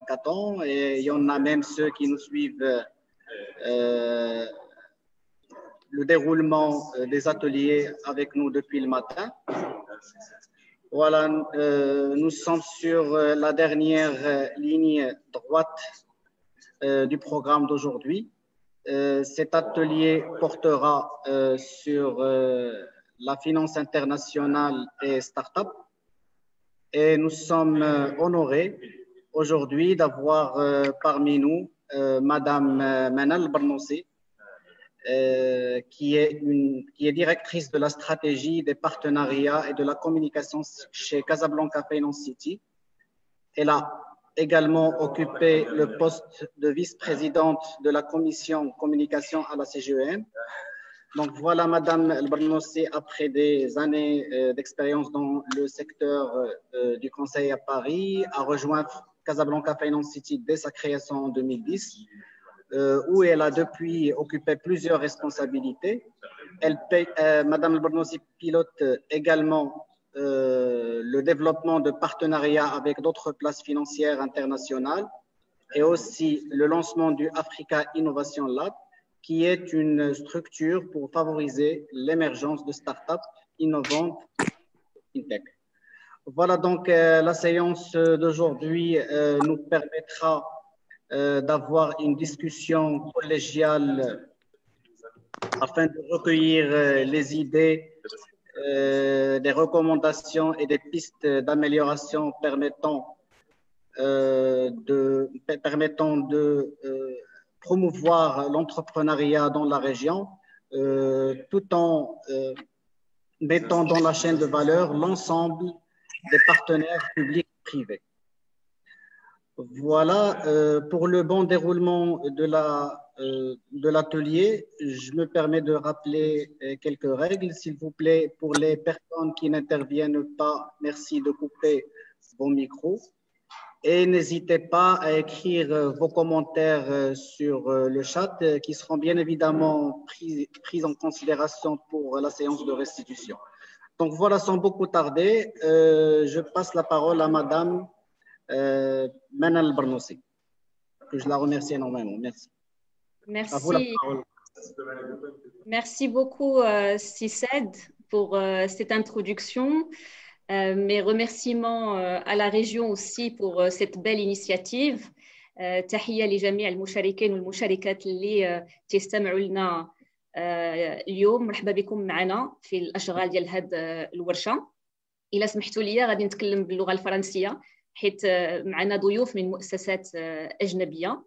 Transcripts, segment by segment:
hackathon et il y en a même ceux qui nous suivent le déroulement des ateliers avec nous depuis le matin. Voilà, nous sommes sur la dernière ligne droite du programme d'aujourd'hui. Cet atelier portera sur la finance internationale et start-up. Et nous sommes honorés aujourd'hui d'avoir parmi nous Madame Manal Barnoussi, qui est directrice de la stratégie des partenariats et de la communication chez Casablanca Finance City. Elle a également occupé le poste de vice-présidente de la commission communication à la CGEM. Donc voilà, Madame El Barnoussi, après des années d'expérience dans le secteur du conseil à Paris, a rejoint Casablanca Finance City dès sa création en 2010, où elle a depuis occupé plusieurs responsabilités. Madame El Barnoussi pilote également le développement de partenariats avec d'autres places financières internationales et aussi le lancement du Africa Innovation Lab, qui est une structure pour favoriser l'émergence de startups innovantes fintech. Voilà, donc la séance d'aujourd'hui nous permettra d'avoir une discussion collégiale afin de recueillir les idées, des recommandations et des pistes d'amélioration permettant de promouvoir l'entrepreneuriat dans la région, tout en mettant dans la chaîne de valeur l'ensemble des partenaires publics et privés. Voilà, pour le bon déroulement de l'atelier, je me permets de rappeler quelques règles. S'il vous plaît, pour les personnes qui n'interviennent pas, merci de couper vos micros. Et n'hésitez pas à écrire vos commentaires sur le chat qui seront bien évidemment pris en considération pour la séance de restitution. Donc voilà, sans beaucoup tarder, je passe la parole à Madame Manal Barnoussi, que je la remercie énormément. Merci. Merci. À vous la parole. Merci beaucoup, Sissed, pour cette introduction. Mes remerciements à la région aussi pour cette belle initiative. تحية لجميع المشاركين والمشاركات اللي تستمعوا لنا اليوم. مرحبا بكم معنا في الأشغال ديال هذه الورشة. إلا سمحتوا لي غادي نتكلم باللغة الفرنسية حيت معنا ضيوف من مؤسسات أجنبية.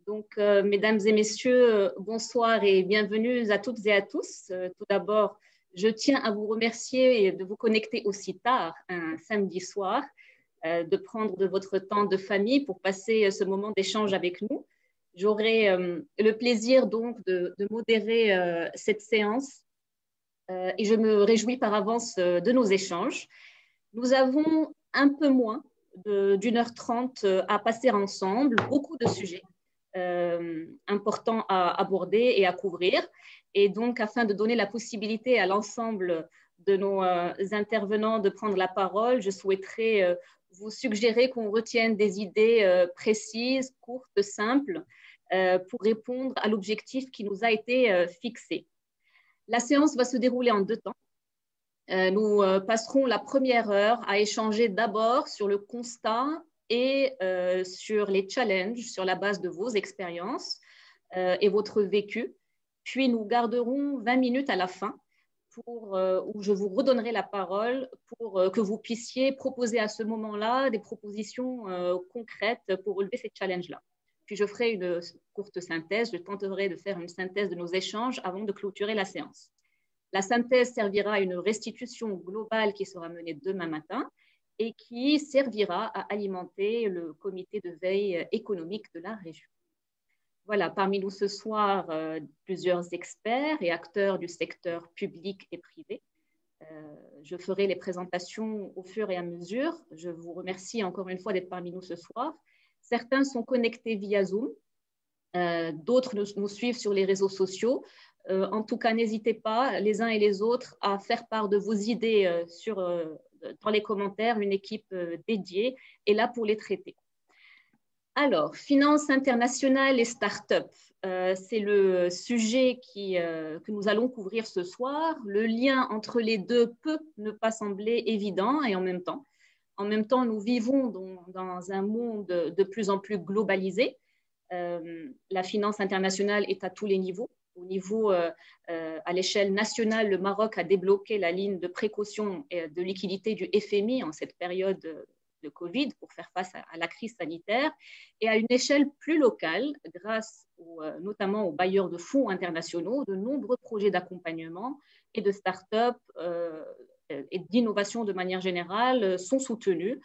Donc, mesdames et messieurs, bonsoir et bienvenue à toutes et à tous. Tout d'abord, je tiens à vous remercier de vous connecter aussi tard, un samedi soir, de prendre de votre temps de famille pour passer ce moment d'échange avec nous. J'aurai le plaisir donc de modérer cette séance et je me réjouis par avance de nos échanges. Nous avons un peu moins d'1h30 à passer ensemble, beaucoup de sujets importants à aborder et à couvrir. Et donc, afin de donner la possibilité à l'ensemble de nos intervenants de prendre la parole, je souhaiterais vous suggérer qu'on retienne des idées précises, courtes, simples, pour répondre à l'objectif qui nous a été fixé. La séance va se dérouler en 2 temps. Nous passerons la première heure à échanger d'abord sur le constat et sur les challenges sur la base de vos expériences et votre vécu. Puis nous garderons 20 minutes à la fin où je vous redonnerai la parole pour que vous puissiez proposer à ce moment-là des propositions concrètes pour relever ces challenges-là. Puis je ferai une courte synthèse, je tenterai de faire une synthèse de nos échanges avant de clôturer la séance. La synthèse servira à une restitution globale qui sera menée demain matin et qui servira à alimenter le comité de veille économique de la région. Voilà, parmi nous ce soir, plusieurs experts et acteurs du secteur public et privé. Je ferai les présentations au fur et à mesure. Je vous remercie encore une fois d'être parmi nous ce soir. Certains sont connectés via Zoom, d'autres nous suivent sur les réseaux sociaux. En tout cas, n'hésitez pas, les uns et les autres, à faire part de vos idées dans les commentaires. Une équipe dédiée est là pour les traiter. Alors, finance internationale et start-up, c'est le sujet que nous allons couvrir ce soir. Le lien entre les deux peut ne pas sembler évident et en même temps, nous vivons dans un monde de plus en plus globalisé. La finance internationale est à tous les niveaux. Au niveau, à l'échelle nationale, le Maroc a débloqué la ligne de précaution et de liquidité du FMI en cette période de Covid pour faire face à la crise sanitaire. Et à une échelle plus locale, grâce notamment aux bailleurs de fonds internationaux, de nombreux projets d'accompagnement et de start-up et d'innovation de manière générale sont soutenus.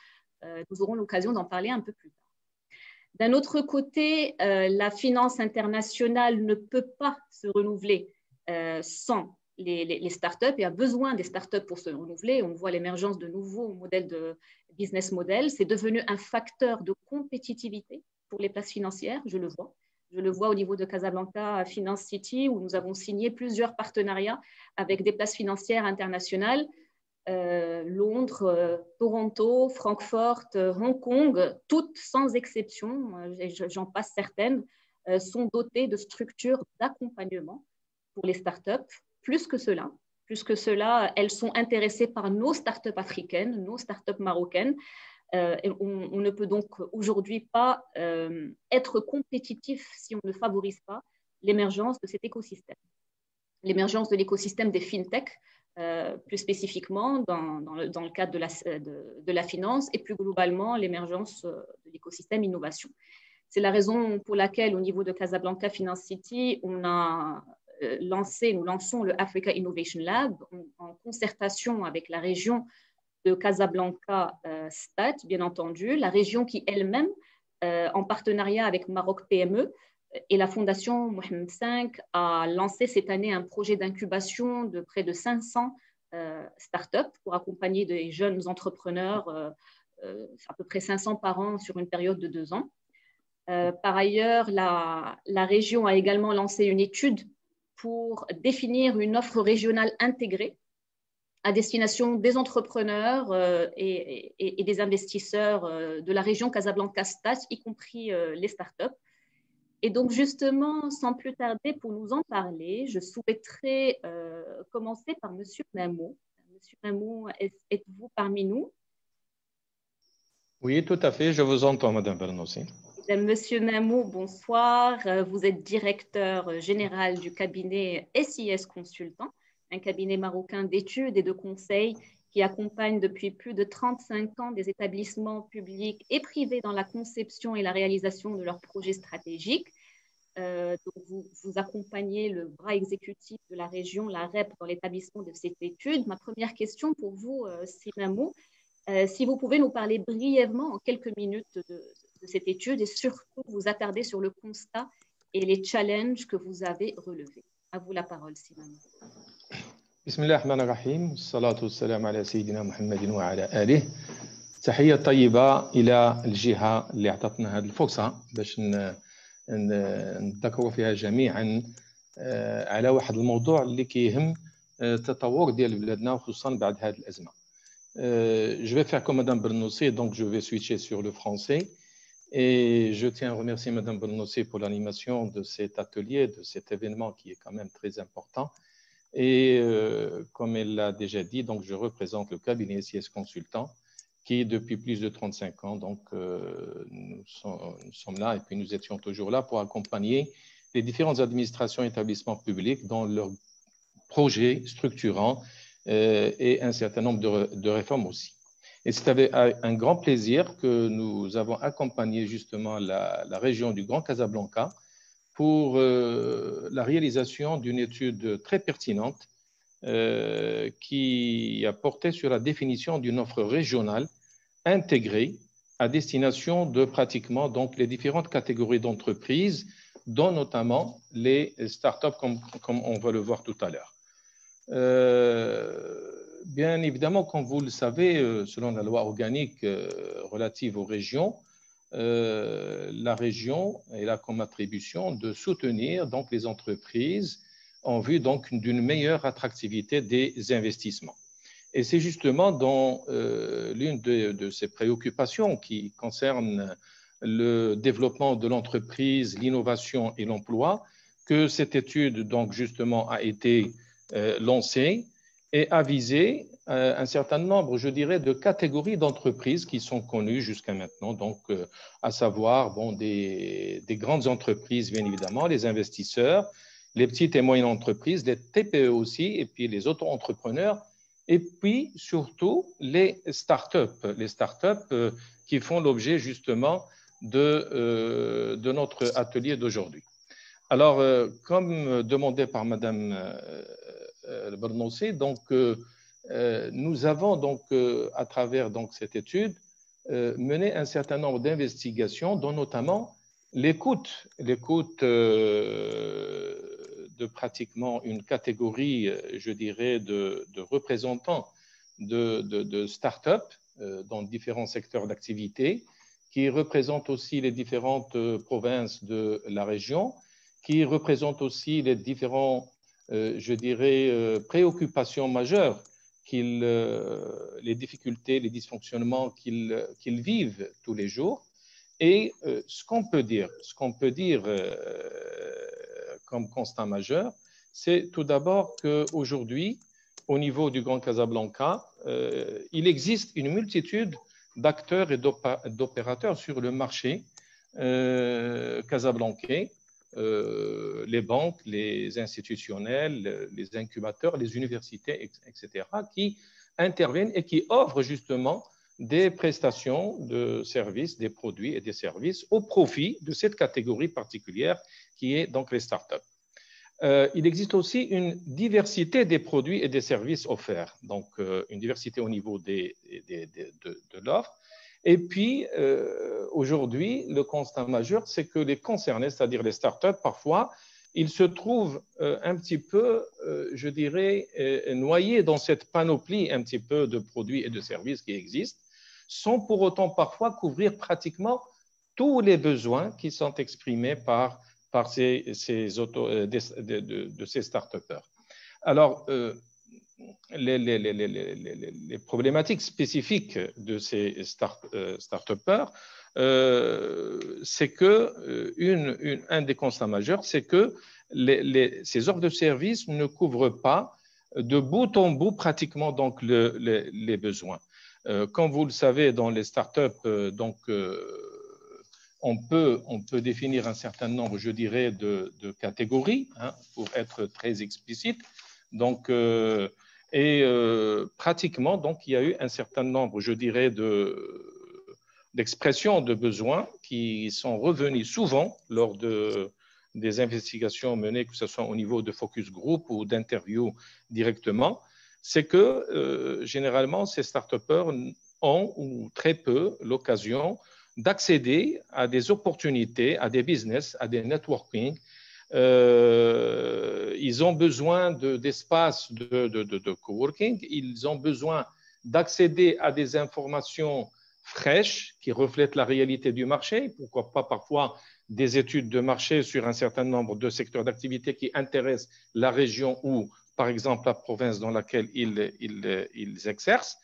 Nous aurons l'occasion d'en parler un peu plus tard. D'un autre côté, la finance internationale ne peut pas se renouveler sans les startups et a besoin des startups pour se renouveler. On voit l'émergence de nouveaux modèles de business model. C'est devenu un facteur de compétitivité pour les places financières, je le vois. Je le vois au niveau de Casablanca Finance City, où nous avons signé plusieurs partenariats avec des places financières internationales. Londres, Toronto, Francfort, Hong Kong, toutes sans exception, j'en passe certaines, sont dotées de structures d'accompagnement pour les startups. Plus que cela, elles sont intéressées par nos startups africaines, nos startups marocaines. On ne peut donc aujourd'hui pas être compétitif si on ne favorise pas l'émergence de cet écosystème. L'émergence de l'écosystème des fintech, plus spécifiquement dans le cadre de la finance et plus globalement l'émergence de l'écosystème innovation. C'est la raison pour laquelle au niveau de Casablanca Finance City, nous lançons le Africa Innovation Lab en concertation avec la région de Casablanca Stat, bien entendu, la région qui elle-même, en partenariat avec Maroc PME, et la Fondation Mohamed V a lancé cette année un projet d'incubation de près de 500 startups pour accompagner des jeunes entrepreneurs, à peu près 500 par an sur une période de 2 ans. Par ailleurs, la région a également lancé une étude pour définir une offre régionale intégrée à destination des entrepreneurs et des investisseurs de la région Casablanca-Stat, y compris les startups. Et donc, justement, sans plus tarder, pour nous en parler, je souhaiterais commencer par M. Namou. M. Namou, êtes-vous parmi nous? Oui, tout à fait. Je vous entends, Madame Bernossi. Monsieur Namou, bonsoir. Vous êtes directeur général du cabinet SIS Consultant, un cabinet marocain d'études et de conseils qui accompagne depuis plus de 35 ans des établissements publics et privés dans la conception et la réalisation de leurs projets stratégiques. Donc vous accompagnez le bras exécutif de la région, la REP, dans l'établissement de cette étude. Ma première question pour vous, Simamo, si vous pouvez nous parler brièvement en quelques minutes de cette étude et surtout vous attarder sur le constat et les challenges que vous avez relevés. À vous la parole, Simamo. بسم الله الرحمن الرحيم والصلاة والسلام على سيدنا محمد وعلى آله. تحية طيبة إلى الجهة اللي أعطتنا هذه الفرصة باش نذكروا فيها جميعا على واحد الموضوع اللي كيهم التطور ديال بلادنا وخصوصا بعد هذه الأزمة. Je vais faire comme Madame Bernossi, donc je vais switcher sur le français. Et je tiens à remercier Madame Bernossi pour l'animation de cet atelier, de cet événement qui est quand même très important. Et comme elle l'a déjà dit, donc je représente le cabinet SIS Consultant qui depuis plus de 35 ans, donc nous sommes là et puis nous étions toujours là pour accompagner les différentes administrations et établissements publics dans leurs projets structurants et un certain nombre de réformes aussi. Et c'est avec un grand plaisir que nous avons accompagné justement la région du Grand Casablanca pour la réalisation d'une étude très pertinente qui a porté sur la définition d'une offre régionale intégrée à destination de pratiquement donc, les différentes catégories d'entreprises, dont notamment les startups, comme on va le voir tout à l'heure. Bien évidemment, comme vous le savez, selon la loi organique relative aux régions, la région est là comme attribution de soutenir donc, les entreprises en vue donc d'une meilleure attractivité des investissements. Et c'est justement dans l'une de ces préoccupations qui concerne le développement de l'entreprise, l'innovation et l'emploi, que cette étude, donc, justement, a été lancée et a visé un certain nombre, je dirais, de catégories d'entreprises qui sont connues jusqu'à maintenant, donc, à savoir bon, des grandes entreprises, bien évidemment, les investisseurs, les petites et moyennes entreprises, les TPE aussi, et puis les auto-entrepreneurs, et puis surtout les startups qui font l'objet justement de notre atelier d'aujourd'hui. Alors, comme demandé par Madame Bernossi, donc nous avons donc à travers donc cette étude mené un certain nombre d'investigations, dont notamment l'écoute de pratiquement une catégorie, je dirais, de représentants de start-up dans différents secteurs d'activité, qui représentent aussi les différentes provinces de la région, qui représentent aussi les différents, je dirais, préoccupations majeures, les difficultés, les dysfonctionnements qu'ils vivent tous les jours. Et ce qu'on peut dire comme constat majeur, c'est tout d'abord qu'aujourd'hui, au niveau du Grand Casablanca, il existe une multitude d'acteurs et d'opérateurs sur le marché casablancais, les banques, les institutionnels, les incubateurs, les universités, etc., qui interviennent et qui offrent justement des prestations de services, des produits et des services au profit de cette catégorie particulière qui est donc les startups. Il existe aussi une diversité des produits et des services offerts, donc une diversité au niveau de l'offre. Et puis, aujourd'hui, le constat majeur, c'est que les concernés, c'est-à-dire les startups, parfois, ils se trouvent un petit peu, je dirais, noyés dans cette panoplie un petit peu de produits et de services qui existent, sans pour autant parfois couvrir pratiquement tous les besoins qui sont exprimés par ces start-upers. Alors, les problématiques spécifiques de ces start-upers, c'est que un des constats majeurs, c'est que ces offres de services ne couvrent pas de bout en bout pratiquement donc les besoins. Comme vous le savez, dans les startups, donc on peut définir un certain nombre, je dirais, de catégories, hein, pour être très explicite. Donc, pratiquement, donc, il y a eu un certain nombre, je dirais, d'expressions de besoins qui sont revenus souvent lors des investigations menées, que ce soit au niveau de focus group ou d'interviews directement. C'est que généralement, ces start-upers ont ou très peu l'occasion d'accéder à des opportunités, à des business, à des networking. Ils ont besoin d'espaces de coworking, ils ont besoin d'accéder à des informations fraîches qui reflètent la réalité du marché, pourquoi pas parfois des études de marché sur un certain nombre de secteurs d'activité qui intéressent la région ou, par exemple, la province dans laquelle ils exercent.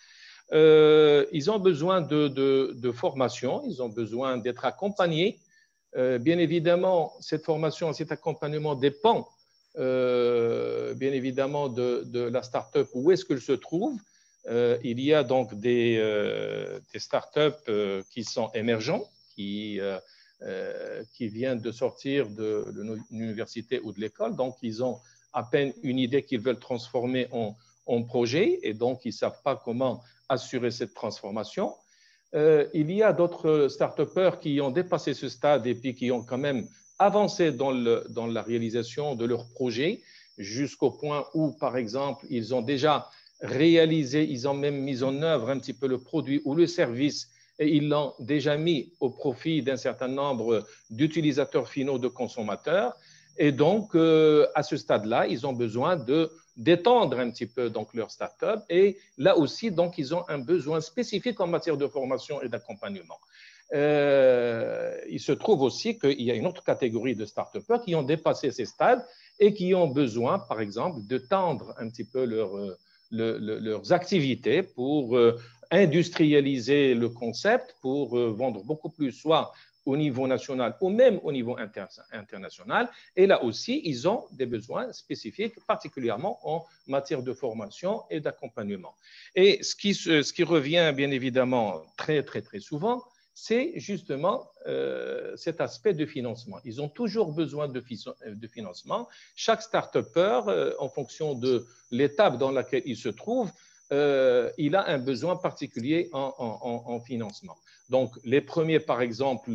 Ils ont besoin de formation, ils ont besoin d'être accompagnés. Bien évidemment, cette formation, cet accompagnement dépend bien évidemment de la start-up, où est-ce qu'elle se trouve. Il y a donc des start-up qui sont émergents, qui viennent de sortir de l'université ou de l'école, donc ils ont à peine une idée qu'ils veulent transformer en projet, et donc ils ne savent pas comment assurer cette transformation. Il y a d'autres start-upers qui ont dépassé ce stade et puis qui ont quand même avancé dans la réalisation de leur projet jusqu'au point où, par exemple, ils ont déjà réalisé, ils ont même mis en œuvre un petit peu le produit ou le service et ils l'ont déjà mis au profit d'un certain nombre d'utilisateurs finaux, de consommateurs. Et donc, à ce stade-là, ils ont besoin d'étendre un petit peu donc, leur start-up. Et là aussi, donc, ils ont un besoin spécifique en matière de formation et d'accompagnement. Il se trouve aussi qu'il y a une autre catégorie de start-upers qui ont dépassé ces stades et qui ont besoin, par exemple, de tendre un petit peu leurs activités pour industrialiser le concept, pour vendre beaucoup plus, soit au niveau national ou même au niveau international. Et là aussi, ils ont des besoins spécifiques, particulièrement en matière de formation et d'accompagnement. Et ce qui revient bien évidemment très souvent, c'est justement cet aspect de financement. Ils ont toujours besoin de financement. Chaque start-upper, en fonction de l'étape dans laquelle il se trouve, il a un besoin particulier en financement. Donc, les premiers, par exemple,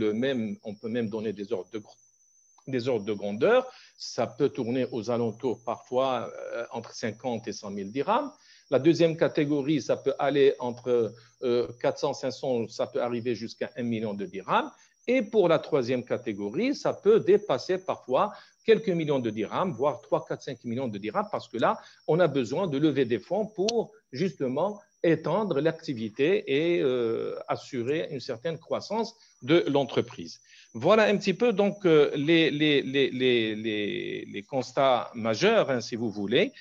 on peut même donner des ordres de grandeur. Ça peut tourner aux alentours parfois entre 50 et 100 000 dirhams. La deuxième catégorie, ça peut aller entre 400, 500, ça peut arriver jusqu'à 1 million de dirhams. Et pour la troisième catégorie, ça peut dépasser parfois quelques millions de dirhams, voire 3, 4, 5 millions de dirhams, parce que là, on a besoin de lever des fonds pour justement étendre l'activité et assurer une certaine croissance de l'entreprise. Voilà un petit peu donc les constats majeurs, hein, si vous voulez.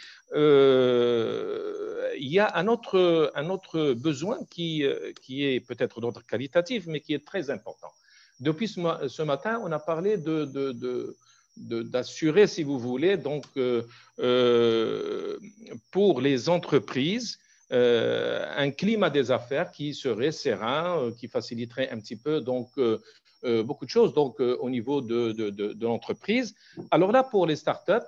Il y a un autre besoin qui est peut-être d'ordre qualitatif, mais qui est très important. Depuis ce matin, on a parlé d'assurer, si vous voulez, donc pour les entreprises, un climat des affaires qui serait serein, qui faciliterait un petit peu donc beaucoup de choses donc au niveau de l'entreprise. Alors là, pour les startups,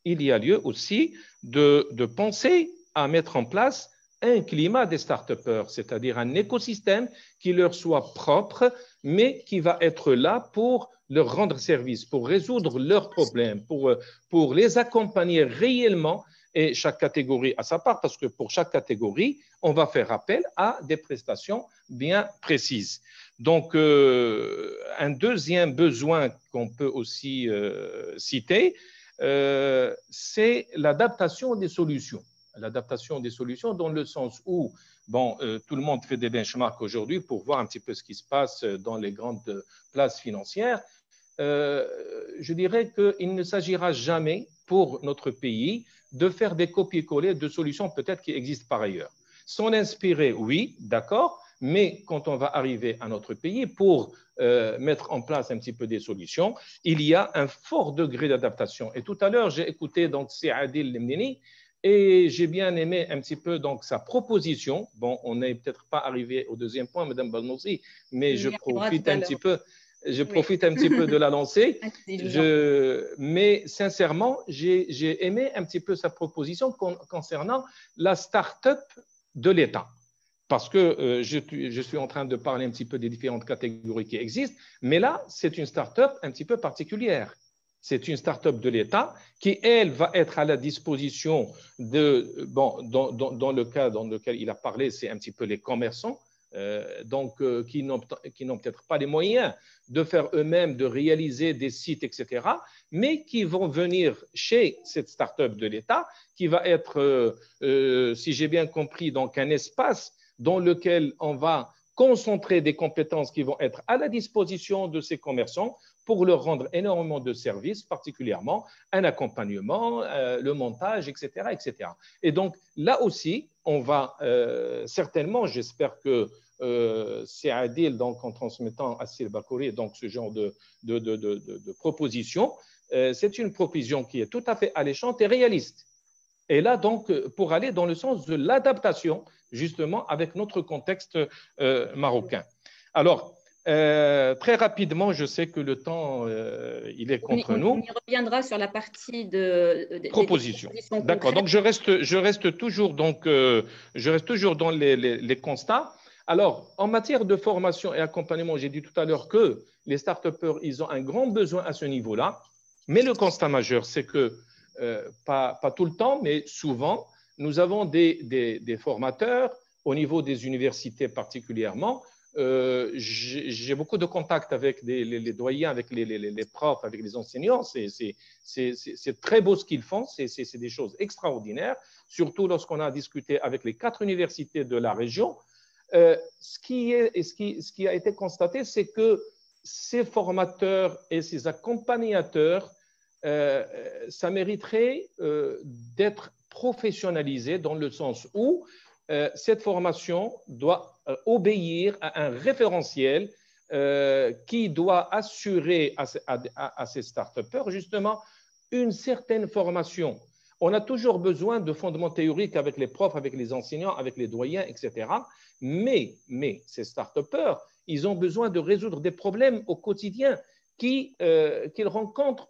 il y a lieu aussi de penser à mettre en place un climat des start-upers, c'est-à-dire un écosystème qui leur soit propre, mais qui va être là pour leur rendre service, pour résoudre leurs problèmes, pour les accompagner réellement. Et chaque catégorie a sa part, parce que pour chaque catégorie, on va faire appel à des prestations bien précises. Donc, un deuxième besoin qu'on peut aussi citer, c'est l'adaptation des solutions. L'adaptation des solutions dans le sens où, bon, tout le monde fait des benchmarks aujourd'hui pour voir un petit peu ce qui se passe dans les grandes places financières. Je dirais qu'il ne s'agira jamais pour notre pays de faire des copier-coller de solutions peut-être qui existent par ailleurs. S'en inspirer, oui, d'accord, mais quand on va arriver à notre pays pour mettre en place un petit peu des solutions, il y a un fort degré d'adaptation. Et tout à l'heure, j'ai écouté donc Adil Lemnini et j'ai bien aimé un petit peu donc sa proposition. Bon, on n'est peut-être pas arrivé au deuxième point, Madame Balnoussi, mais je profite un petit peu. Je profite un petit peu de la lancer. Mais sincèrement, j'ai aimé un petit peu sa proposition concernant la start-up de l'État. Parce que je suis en train de parler un petit peu des différentes catégories qui existent, mais là, c'est une start-up un petit peu particulière. C'est une start-up de l'État qui, elle, va être à la disposition de… Bon, dans le cas dans lequel il a parlé, c'est un petit peu les commerçants, qui n'ont peut-être pas les moyens de faire eux-mêmes, de réaliser des sites, etc., mais qui vont venir chez cette start-up de l'État, qui va être, si j'ai bien compris, donc un espace dans lequel on va concentrer des compétences qui vont être à la disposition de ces commerçants pour leur rendre énormément de services, particulièrement un accompagnement, le montage, etc., etc. Et donc, là aussi, on va certainement, j'espère que c'est Adil, donc en transmettant à Sil Bakouri, donc ce genre de proposition, c'est une proposition qui est tout à fait alléchante et réaliste. Et là, donc, pour aller dans le sens de l'adaptation, justement, avec notre contexte marocain. Alors, très rapidement, je sais que le temps, il est contre nous. On y reviendra sur la partie de propositions. D'accord. Donc, je reste toujours dans les constats. Alors, en matière de formation et accompagnement, j'ai dit tout à l'heure que les start-upers, ils ont un grand besoin à ce niveau-là. Mais le constat majeur, c'est que, pas tout le temps, mais souvent, nous avons des formateurs au niveau des universités particulièrement. J'ai beaucoup de contacts avec les doyens, avec les profs, avec les enseignants. C'est très beau ce qu'ils font, c'est des choses extraordinaires, surtout lorsqu'on a discuté avec les 4 universités de la région. Ce qui a été constaté, c'est que ces formateurs et ces accompagnateurs, ça mériterait d'être professionnalisé dans le sens où cette formation doit obéir à un référentiel qui doit assurer à ces start-upers justement une certaine formation. On a toujours besoin de fondements théoriques avec les profs, avec les enseignants, avec les doyens, etc. Mais ces start-upers, ils ont besoin de résoudre des problèmes au quotidien qu'ils rencontrent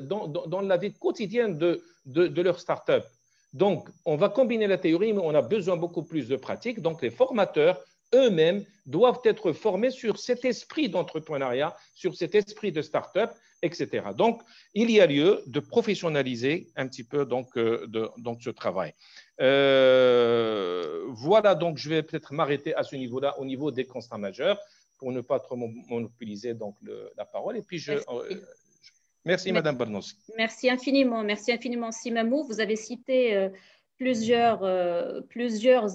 dans la vie quotidienne de leur start-up. Donc, on va combiner la théorie, mais on a besoin beaucoup plus de pratique. Donc, les formateurs eux-mêmes doivent être formés sur cet esprit d'entrepreneuriat, sur cet esprit de start-up, etc. Donc, il y a lieu de professionnaliser un petit peu donc ce travail. Voilà, donc je vais peut-être m'arrêter à ce niveau-là, au niveau des constats majeurs, pour ne pas trop monopoliser donc la parole. Et puis, merci Madame Bernossi. Merci infiniment, Simamou. Vous avez cité plusieurs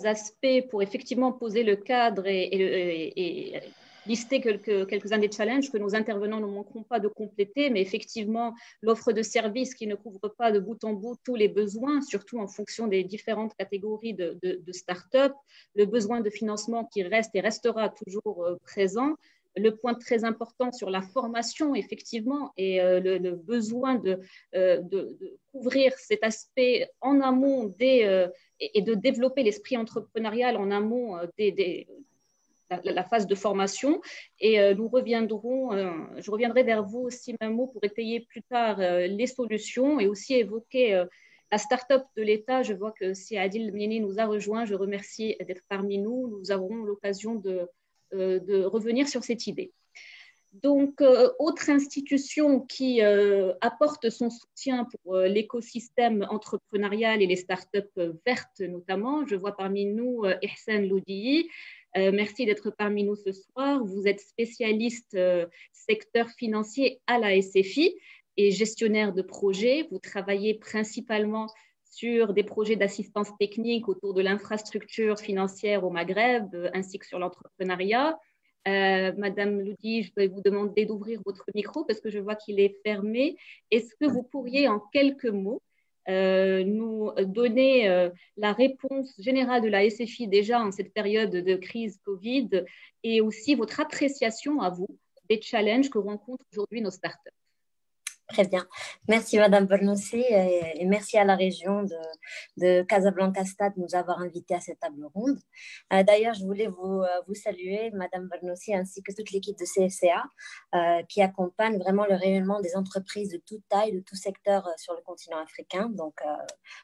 aspects pour effectivement poser le cadre et lister quelques-uns des challenges que nos intervenants ne manqueront pas de compléter, mais effectivement, l'offre de services qui ne couvre pas de bout en bout tous les besoins, surtout en fonction des différentes catégories de start-up, le besoin de financement qui reste et restera toujours présent, le point très important sur la formation, effectivement, et le besoin de couvrir cet aspect en amont et de développer l'esprit entrepreneurial en amont la phase de formation. Et je reviendrai vers vous aussi, Mamo, pour étayer plus tard les solutions et aussi évoquer la start-up de l'État. Je vois que si Adil Mieni nous a rejoint, je remercie d'être parmi nous. Nous aurons l'occasion de revenir sur cette idée. Donc, autre institution qui apporte son soutien pour l'écosystème entrepreneurial et les startups vertes notamment, je vois parmi nous Ihsan Loudi. Merci d'être parmi nous ce soir. Vous êtes spécialiste secteur financier à la SFI et gestionnaire de projets. Vous travaillez principalement sur des projets d'assistance technique autour de l'infrastructure financière au Maghreb, ainsi que sur l'entrepreneuriat. Madame Loudi, je vais vous demander d'ouvrir votre micro parce que je vois qu'il est fermé. Est-ce que vous pourriez en quelques mots nous donner la réponse générale de la SFI déjà en cette période de crise Covid et aussi votre appréciation à vous des challenges que rencontrent aujourd'hui nos startups? Très bien. Merci Madame Bernossi et merci à la région de Casablanca-Stade de nous avoir invités à cette table ronde. D'ailleurs, je voulais vous saluer, Madame Bernossi, ainsi que toute l'équipe de CFCA qui accompagne vraiment le rayonnement des entreprises de toute taille, de tout secteur sur le continent africain. Donc,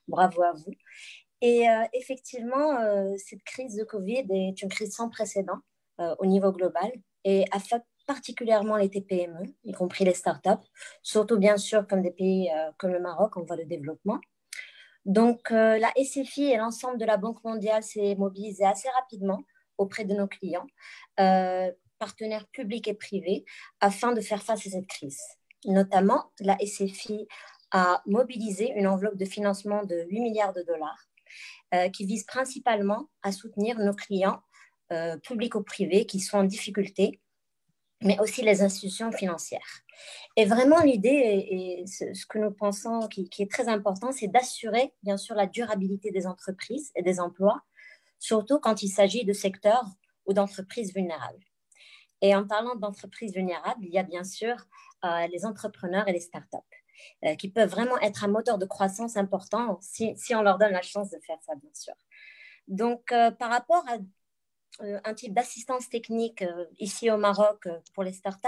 bravo à vous. Et effectivement, cette crise de Covid est une crise sans précédent au niveau global et affecte particulièrement les TPME, y compris les startups, surtout bien sûr comme des pays comme le Maroc en voie de développement. Donc la SFI et l'ensemble de la Banque mondiale s'est mobilisé assez rapidement auprès de nos clients, partenaires publics et privés, afin de faire face à cette crise. Notamment, la SFI a mobilisé une enveloppe de financement de 8 milliards de dollars qui vise principalement à soutenir nos clients publics ou privés qui sont en difficulté, mais aussi les institutions financières. Et vraiment, l'idée, et ce que nous pensons qui est très important, c'est d'assurer, bien sûr, la durabilité des entreprises et des emplois, surtout quand il s'agit de secteurs ou d'entreprises vulnérables. Et en parlant d'entreprises vulnérables, il y a bien sûr les entrepreneurs et les startups, qui peuvent vraiment être un moteur de croissance important si on leur donne la chance de faire ça, bien sûr. Donc, par rapport à un type d'assistance technique ici au Maroc pour les startups,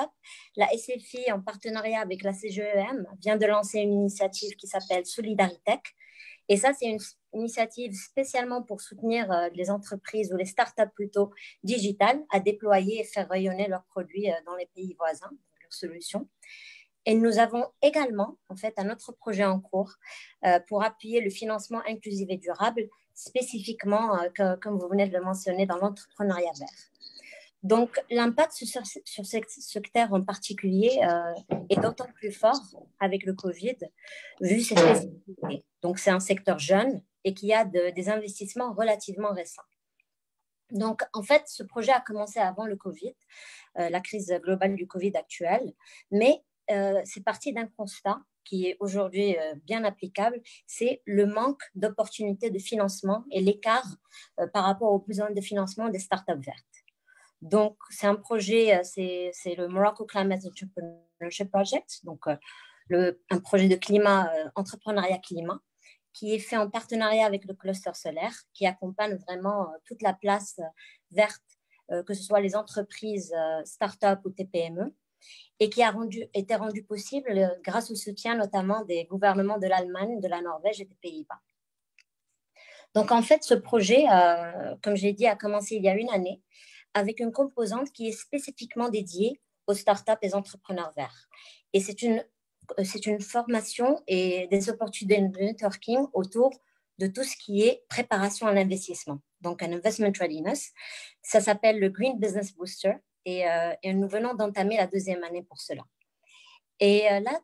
la SFI, en partenariat avec la CGEM, vient de lancer une initiative qui s'appelle Solidaritech. Et ça, c'est une initiative spécialement pour soutenir les entreprises ou les startups plutôt digitales à déployer et faire rayonner leurs produits dans les pays voisins, leurs solutions. Et nous avons également, en fait, un autre projet en cours pour appuyer le financement inclusif et durable, spécifiquement, comme vous venez de le mentionner, dans l'entrepreneuriat vert. Donc, l'impact sur ce secteur en particulier est d'autant plus fort avec le Covid, vu ses spécificités. Donc, c'est un secteur jeune et qui a des investissements relativement récents. Donc, en fait, ce projet a commencé avant le Covid, la crise globale du Covid actuelle, mais c'est parti d'un constat qui est aujourd'hui bien applicable, c'est le manque d'opportunités de financement et l'écart par rapport aux besoins de financement des startups vertes. Donc, c'est un projet, c'est le Morocco Climate Entrepreneurship Project, donc un projet de climat, entrepreneuriat climat, qui est fait en partenariat avec le cluster solaire, qui accompagne vraiment toute la place verte, que ce soit les entreprises start-up ou TPME, et qui a été rendu possible grâce au soutien notamment des gouvernements de l'Allemagne, de la Norvège et des Pays-Bas. Donc, en fait, ce projet, comme j'ai dit, a commencé il y a une année avec une composante qui est spécifiquement dédiée aux startups et entrepreneurs verts. Et c'est une formation et des opportunités de networking autour de tout ce qui est préparation à l'investissement. Donc, un investment readiness. Ça s'appelle le Green Business Booster et nous venons d'entamer la 2e année pour cela. Et là,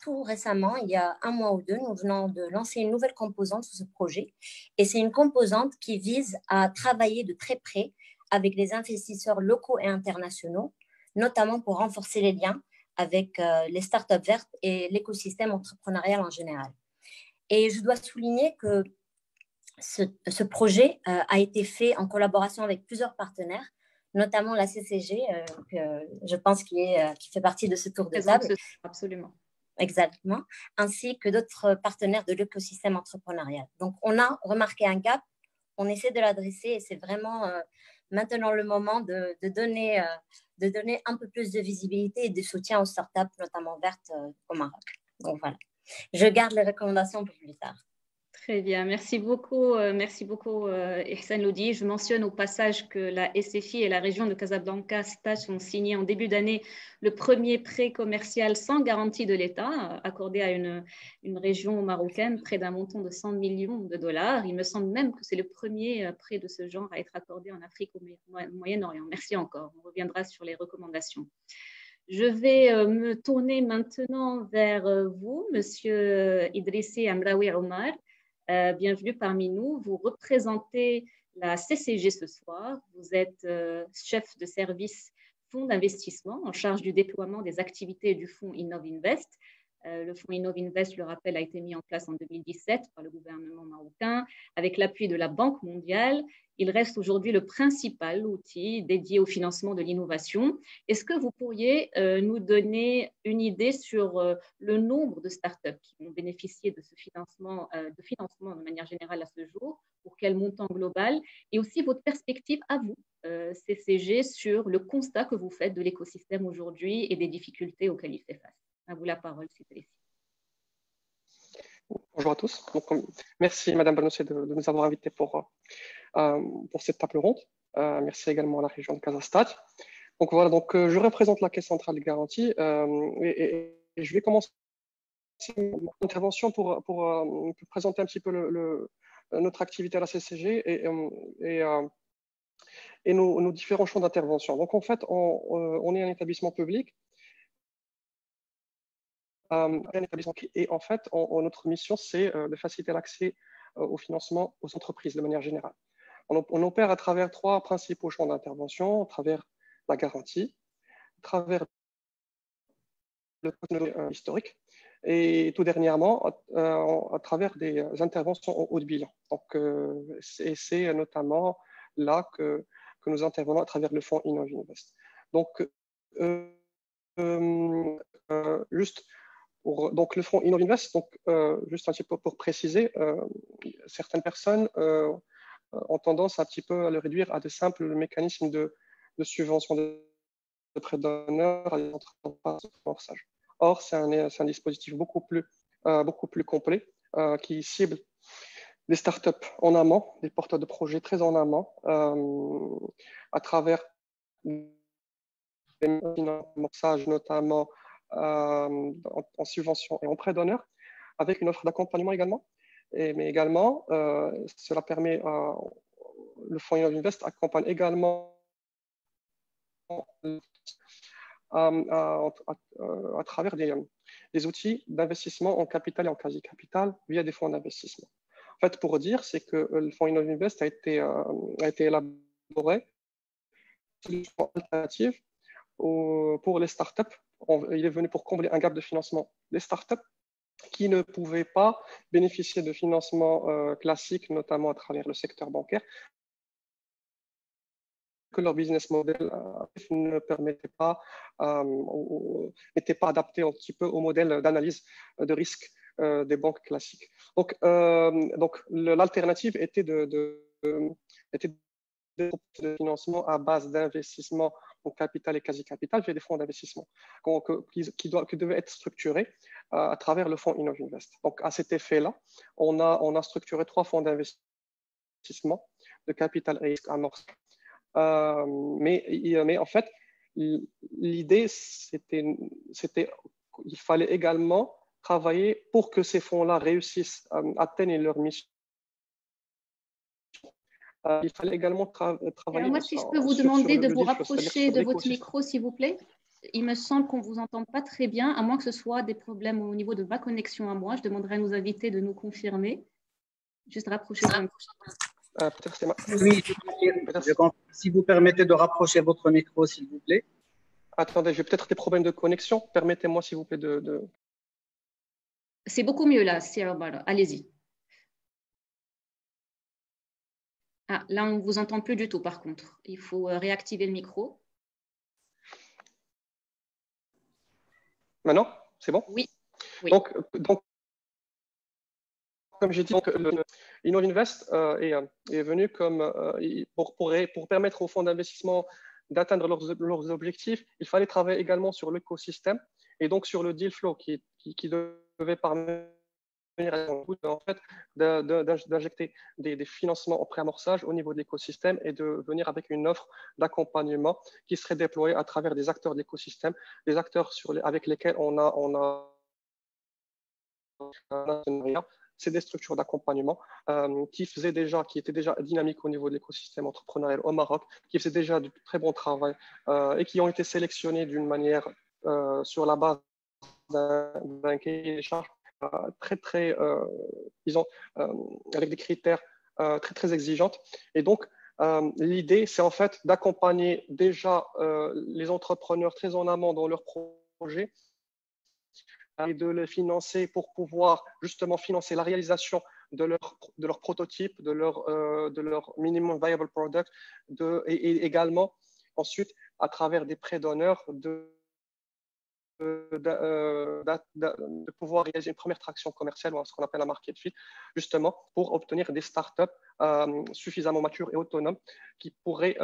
tout récemment, il y a un mois ou deux, nous venons de lancer une nouvelle composante sur ce projet. Et c'est une composante qui vise à travailler de très près avec les investisseurs locaux et internationaux, notamment pour renforcer les liens avec les startups vertes et l'écosystème entrepreneurial en général. Et je dois souligner que ce projet a été fait en collaboration avec plusieurs partenaires, notamment la CCG, que je pense qui fait partie de ce tour de table. Absolument. Exactement, ainsi que d'autres partenaires de l'écosystème entrepreneurial. Donc, on a remarqué un gap, on essaie de l'adresser et c'est vraiment maintenant le moment de donner un peu plus de visibilité et de soutien aux startups, notamment vertes au Maroc. Donc, voilà. Je garde les recommandations pour plus tard. Très bien, merci beaucoup Ihsan Lodi. Je mentionne au passage que la SFI et la région de Casablanca Stage ont signé en début d'année le premier prêt commercial sans garantie de l'État accordé à une région marocaine près d'un montant de 100 millions de dollars. Il me semble même que c'est le premier prêt de ce genre à être accordé en Afrique au Moyen-Orient. Merci encore, on reviendra sur les recommandations. Je vais me tourner maintenant vers vous, Monsieur Idrissi Amraoui Omar. Bienvenue parmi nous. Vous représentez la CCG ce soir. Vous êtes chef de service fonds d'investissement en charge du déploiement des activités du fonds InnovInvest. Le fonds InnovInvest, je le rappelle, a été mis en place en 2017 par le gouvernement marocain avec l'appui de la Banque mondiale. Il reste aujourd'hui le principal outil dédié au financement de l'innovation. Est-ce que vous pourriez nous donner une idée sur le nombre de startups qui vont bénéficier de ce financement de manière générale à ce jour, pour quel montant global, et aussi votre perspective à vous, CCG, sur le constat que vous faites de l'écosystème aujourd'hui et des difficultés auxquelles il fait face. À vous la parole, s'il vous plaît. Bonjour à tous. Donc, merci Madame Banoussi de nous avoir invités pour cette table ronde. Merci également à la région de Casastad. Donc voilà, je représente la Caisse centrale de garantie et je vais commencer mon intervention pour présenter un petit peu notre activité à la CCG et nos différents champs d'intervention. Donc en fait, on est un établissement public. Et en fait, notre mission, c'est de faciliter l'accès au financement aux entreprises de manière générale. On opère à travers 3 principaux champs d'intervention, à travers la garantie, à travers le historique et tout dernièrement à travers des interventions en haut de bilan. Donc, c'est notamment là que nous intervenons à travers le fonds InnovInvest. Donc, juste donc le fonds InnovInvest, juste un petit peu pour préciser, certaines personnes ont tendance un petit peu à le réduire à de simples mécanismes de subvention de prêt d'honneur à des entreprises de forçage. Or, c'est un dispositif beaucoup plus complet qui cible des startups en amont, des porteurs de projets très en amont, à travers des amorçages notamment en subvention et en prêt d'honneur, avec une offre d'accompagnement également. Mais également, cela permet, le fonds InnovInvest accompagne également à travers des outils d'investissement en capital et en quasi-capital via des fonds d'investissement. En fait, pour dire, c'est que le fonds InnovInvest a été élaboré une solution alternative pour les startups. Il est venu pour combler un gap de financement des startups qui ne pouvaient pas bénéficier de financement classique, notamment à travers le secteur bancaire, que leur business model ne permettait pas, n'était pas adapté un petit peu au modèle d'analyse de risque des banques classiques. Donc l'alternative était de financement à base d'investissement en capital et quasi-capital via des fonds d'investissement qui devaient être structurés à travers le fonds InnovInvest. Donc, à cet effet-là, on a structuré 3 fonds d'investissement de capital et risque amorce. Mais en fait, l'idée, c'était qu'il fallait également travailler pour que ces fonds-là réussissent, atteignent leur mission. Il fallait également travailler. Moi, si je peux vous demander de vous rapprocher de votre micro, s'il vous plaît. Il me semble qu'on ne vous entend pas très bien, à moins que ce soit des problèmes au niveau de ma connexion à moi. Je demanderai à nos invités de nous confirmer. Juste rapprocher de peut-être c'est Oui, si vous permettez de rapprocher votre micro, s'il vous plaît. Attendez, j'ai peut-être des problèmes de connexion. Permettez-moi, s'il vous plaît, de... C'est beaucoup mieux là, allez-y. Ah, là, on ne vous entend plus du tout, par contre. Il faut réactiver le micro. Maintenant, c'est bon? Oui. Donc, comme j'ai dit, InnovInvest est venu pour permettre aux fonds d'investissement d'atteindre leurs objectifs. Il fallait travailler également sur l'écosystème et donc sur le deal flow qui devait permettre en fait, d'injecter des financements en préamorçage au niveau de l'écosystème et de venir avec une offre d'accompagnement qui serait déployée à travers des acteurs de l'écosystème, des acteurs avec lesquels on a un partenariat. C'est des structures d'accompagnement qui étaient déjà dynamiques au niveau de l'écosystème entrepreneurial au Maroc, qui faisaient déjà du très bon travail et qui ont été sélectionnés d'une manière sur la base d'un cahier des charges disons, avec des critères très exigeants. Et donc, l'idée, c'est en fait d'accompagner déjà les entrepreneurs très en amont dans leurs projets et de les financer pour pouvoir justement financer la réalisation de leur prototype, de leur minimum viable product, et également ensuite à travers des prêts d'honneur de pouvoir réaliser une première traction commerciale, ou ce qu'on appelle la market fit, justement pour obtenir des startups suffisamment matures et autonomes qui pourraient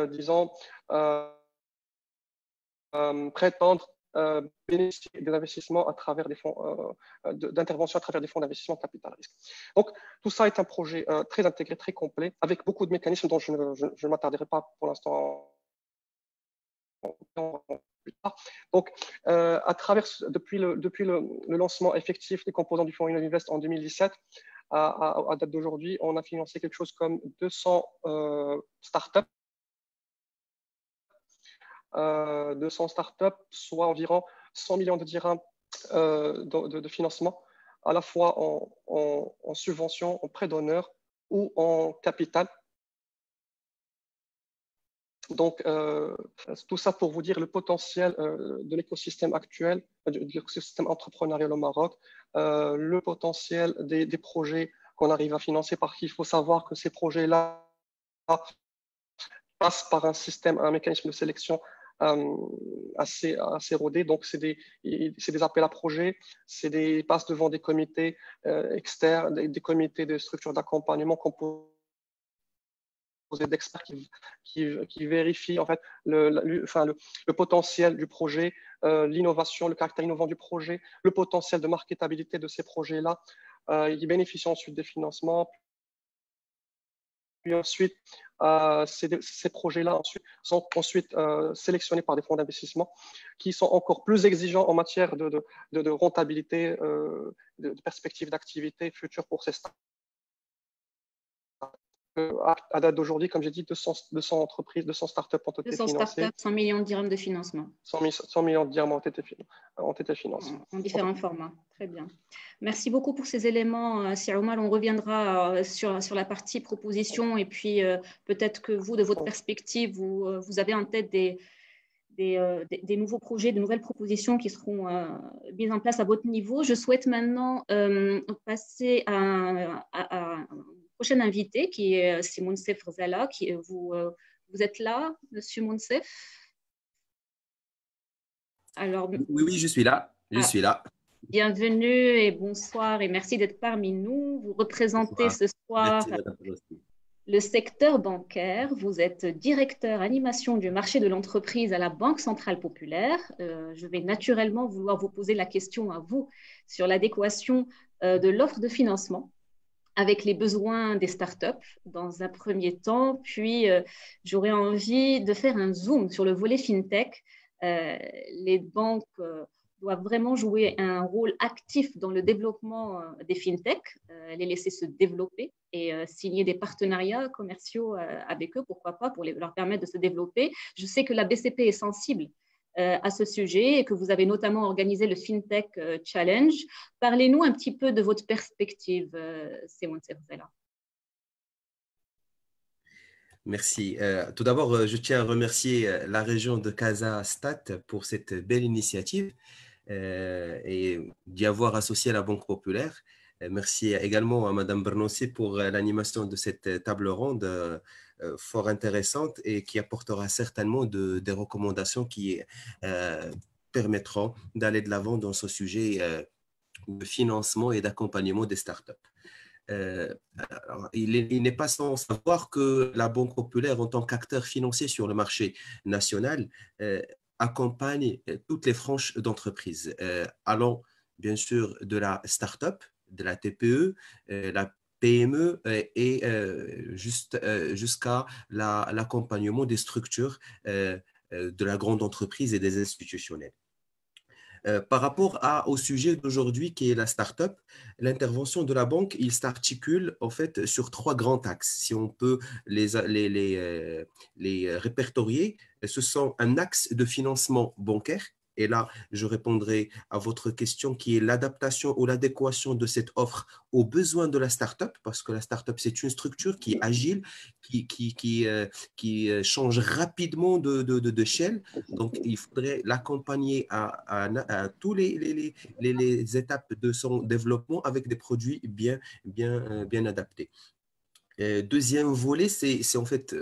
disons, prétendre bénéficier des investissements à travers des fonds d'intervention à travers des fonds d'investissement capital risque. Donc, tout ça est un projet très intégré, très complet, avec beaucoup de mécanismes dont je ne m'attarderai pas pour l'instant. Donc, depuis le lancement effectif des composants du fonds InnovInvest en 2017, à date d'aujourd'hui, on a financé quelque chose comme 200 startups. 200 startups, soit environ 100 millions de dirhams de financement, à la fois en subvention, en prêt d'honneur ou en capital. Donc, tout ça pour vous dire le potentiel de l'écosystème actuel, de l'écosystème entrepreneurial au Maroc, le potentiel des projets qu'on arrive à financer, parce qu'il faut savoir que ces projets-là passent par un mécanisme de sélection assez rodé. Donc, c'est des appels à projets, ils passent devant des comités externes, des comités de structures d'accompagnement composés d'experts qui vérifient en fait le potentiel du projet, l'innovation, le caractère innovant du projet, le potentiel de marketabilité de ces projets-là. Ils bénéficient ensuite des financements. Puis ensuite, ces projets-là sont ensuite sélectionnés par des fonds d'investissement qui sont encore plus exigeants en matière de rentabilité, de perspectives d'activité future pour ces startups. À date d'aujourd'hui, comme j'ai dit, 200 entreprises, 200 startups ont été financées. 200 startups, 100 millions de dirhams de financement. 100 millions de dirhams ont été financés. En différents formats. Très bien. Merci beaucoup pour ces éléments, Sir Omar. On reviendra sur la partie proposition et puis peut-être que vous, de votre perspective, vous avez en tête des nouveaux projets, de nouvelles propositions qui seront mises en place à votre niveau. Je souhaite maintenant passer à prochain invité qui est Mounsef Rzala. Vous êtes là, Monsieur Mounsef? Alors, oui, je suis là. Je suis là. Bienvenue et bonsoir et merci d'être parmi nous. Vous représentez ce soir le secteur bancaire. Vous êtes directeur animation du marché de l'entreprise à la Banque Centrale Populaire. Je vais naturellement vouloir vous poser la question à vous sur l'adéquation de l'offre de financement avec les besoins des startups dans un premier temps. Puis, j'aurais envie de faire un zoom sur le volet FinTech. Les banques doivent vraiment jouer un rôle actif dans le développement des FinTech, les laisser se développer et signer des partenariats commerciaux avec eux, pourquoi pas, pour leur permettre de se développer. Je sais que la BCP est sensible à ce sujet et que vous avez notamment organisé le FinTech Challenge. Parlez-nous un petit peu de votre perspective, Simone Serzella. Merci. Tout d'abord, je tiens à remercier la région de Casa Stat pour cette belle initiative et d'y avoir associé la Banque Populaire. Merci également à Madame Bernoussi pour l'animation de cette table ronde fort intéressante et qui apportera certainement des recommandations qui permettront d'aller de l'avant dans ce sujet de financement et d'accompagnement des startups. Il n'est pas sans savoir que la Banque Populaire, en tant qu'acteur financier sur le marché national, accompagne toutes les franges d'entreprise, allant bien sûr de la start-up, de la TPE, la PME et jusqu'à l'accompagnement des structures de la grande entreprise et des institutionnels. Par rapport au sujet d'aujourd'hui qui est la start-up, l'intervention de la banque, il s'articule en fait sur 3 grands axes. Si on peut les répertorier, ce sont un axe de financement bancaire. Et là, je répondrai à votre question qui est l'adaptation ou l'adéquation de cette offre aux besoins de la start-up, parce que la start-up, c'est une structure qui est agile, qui change rapidement d'échelle. Donc, il faudrait l'accompagner à tous les étapes de son développement avec des produits bien adaptés. Deuxième volet, c'est en fait,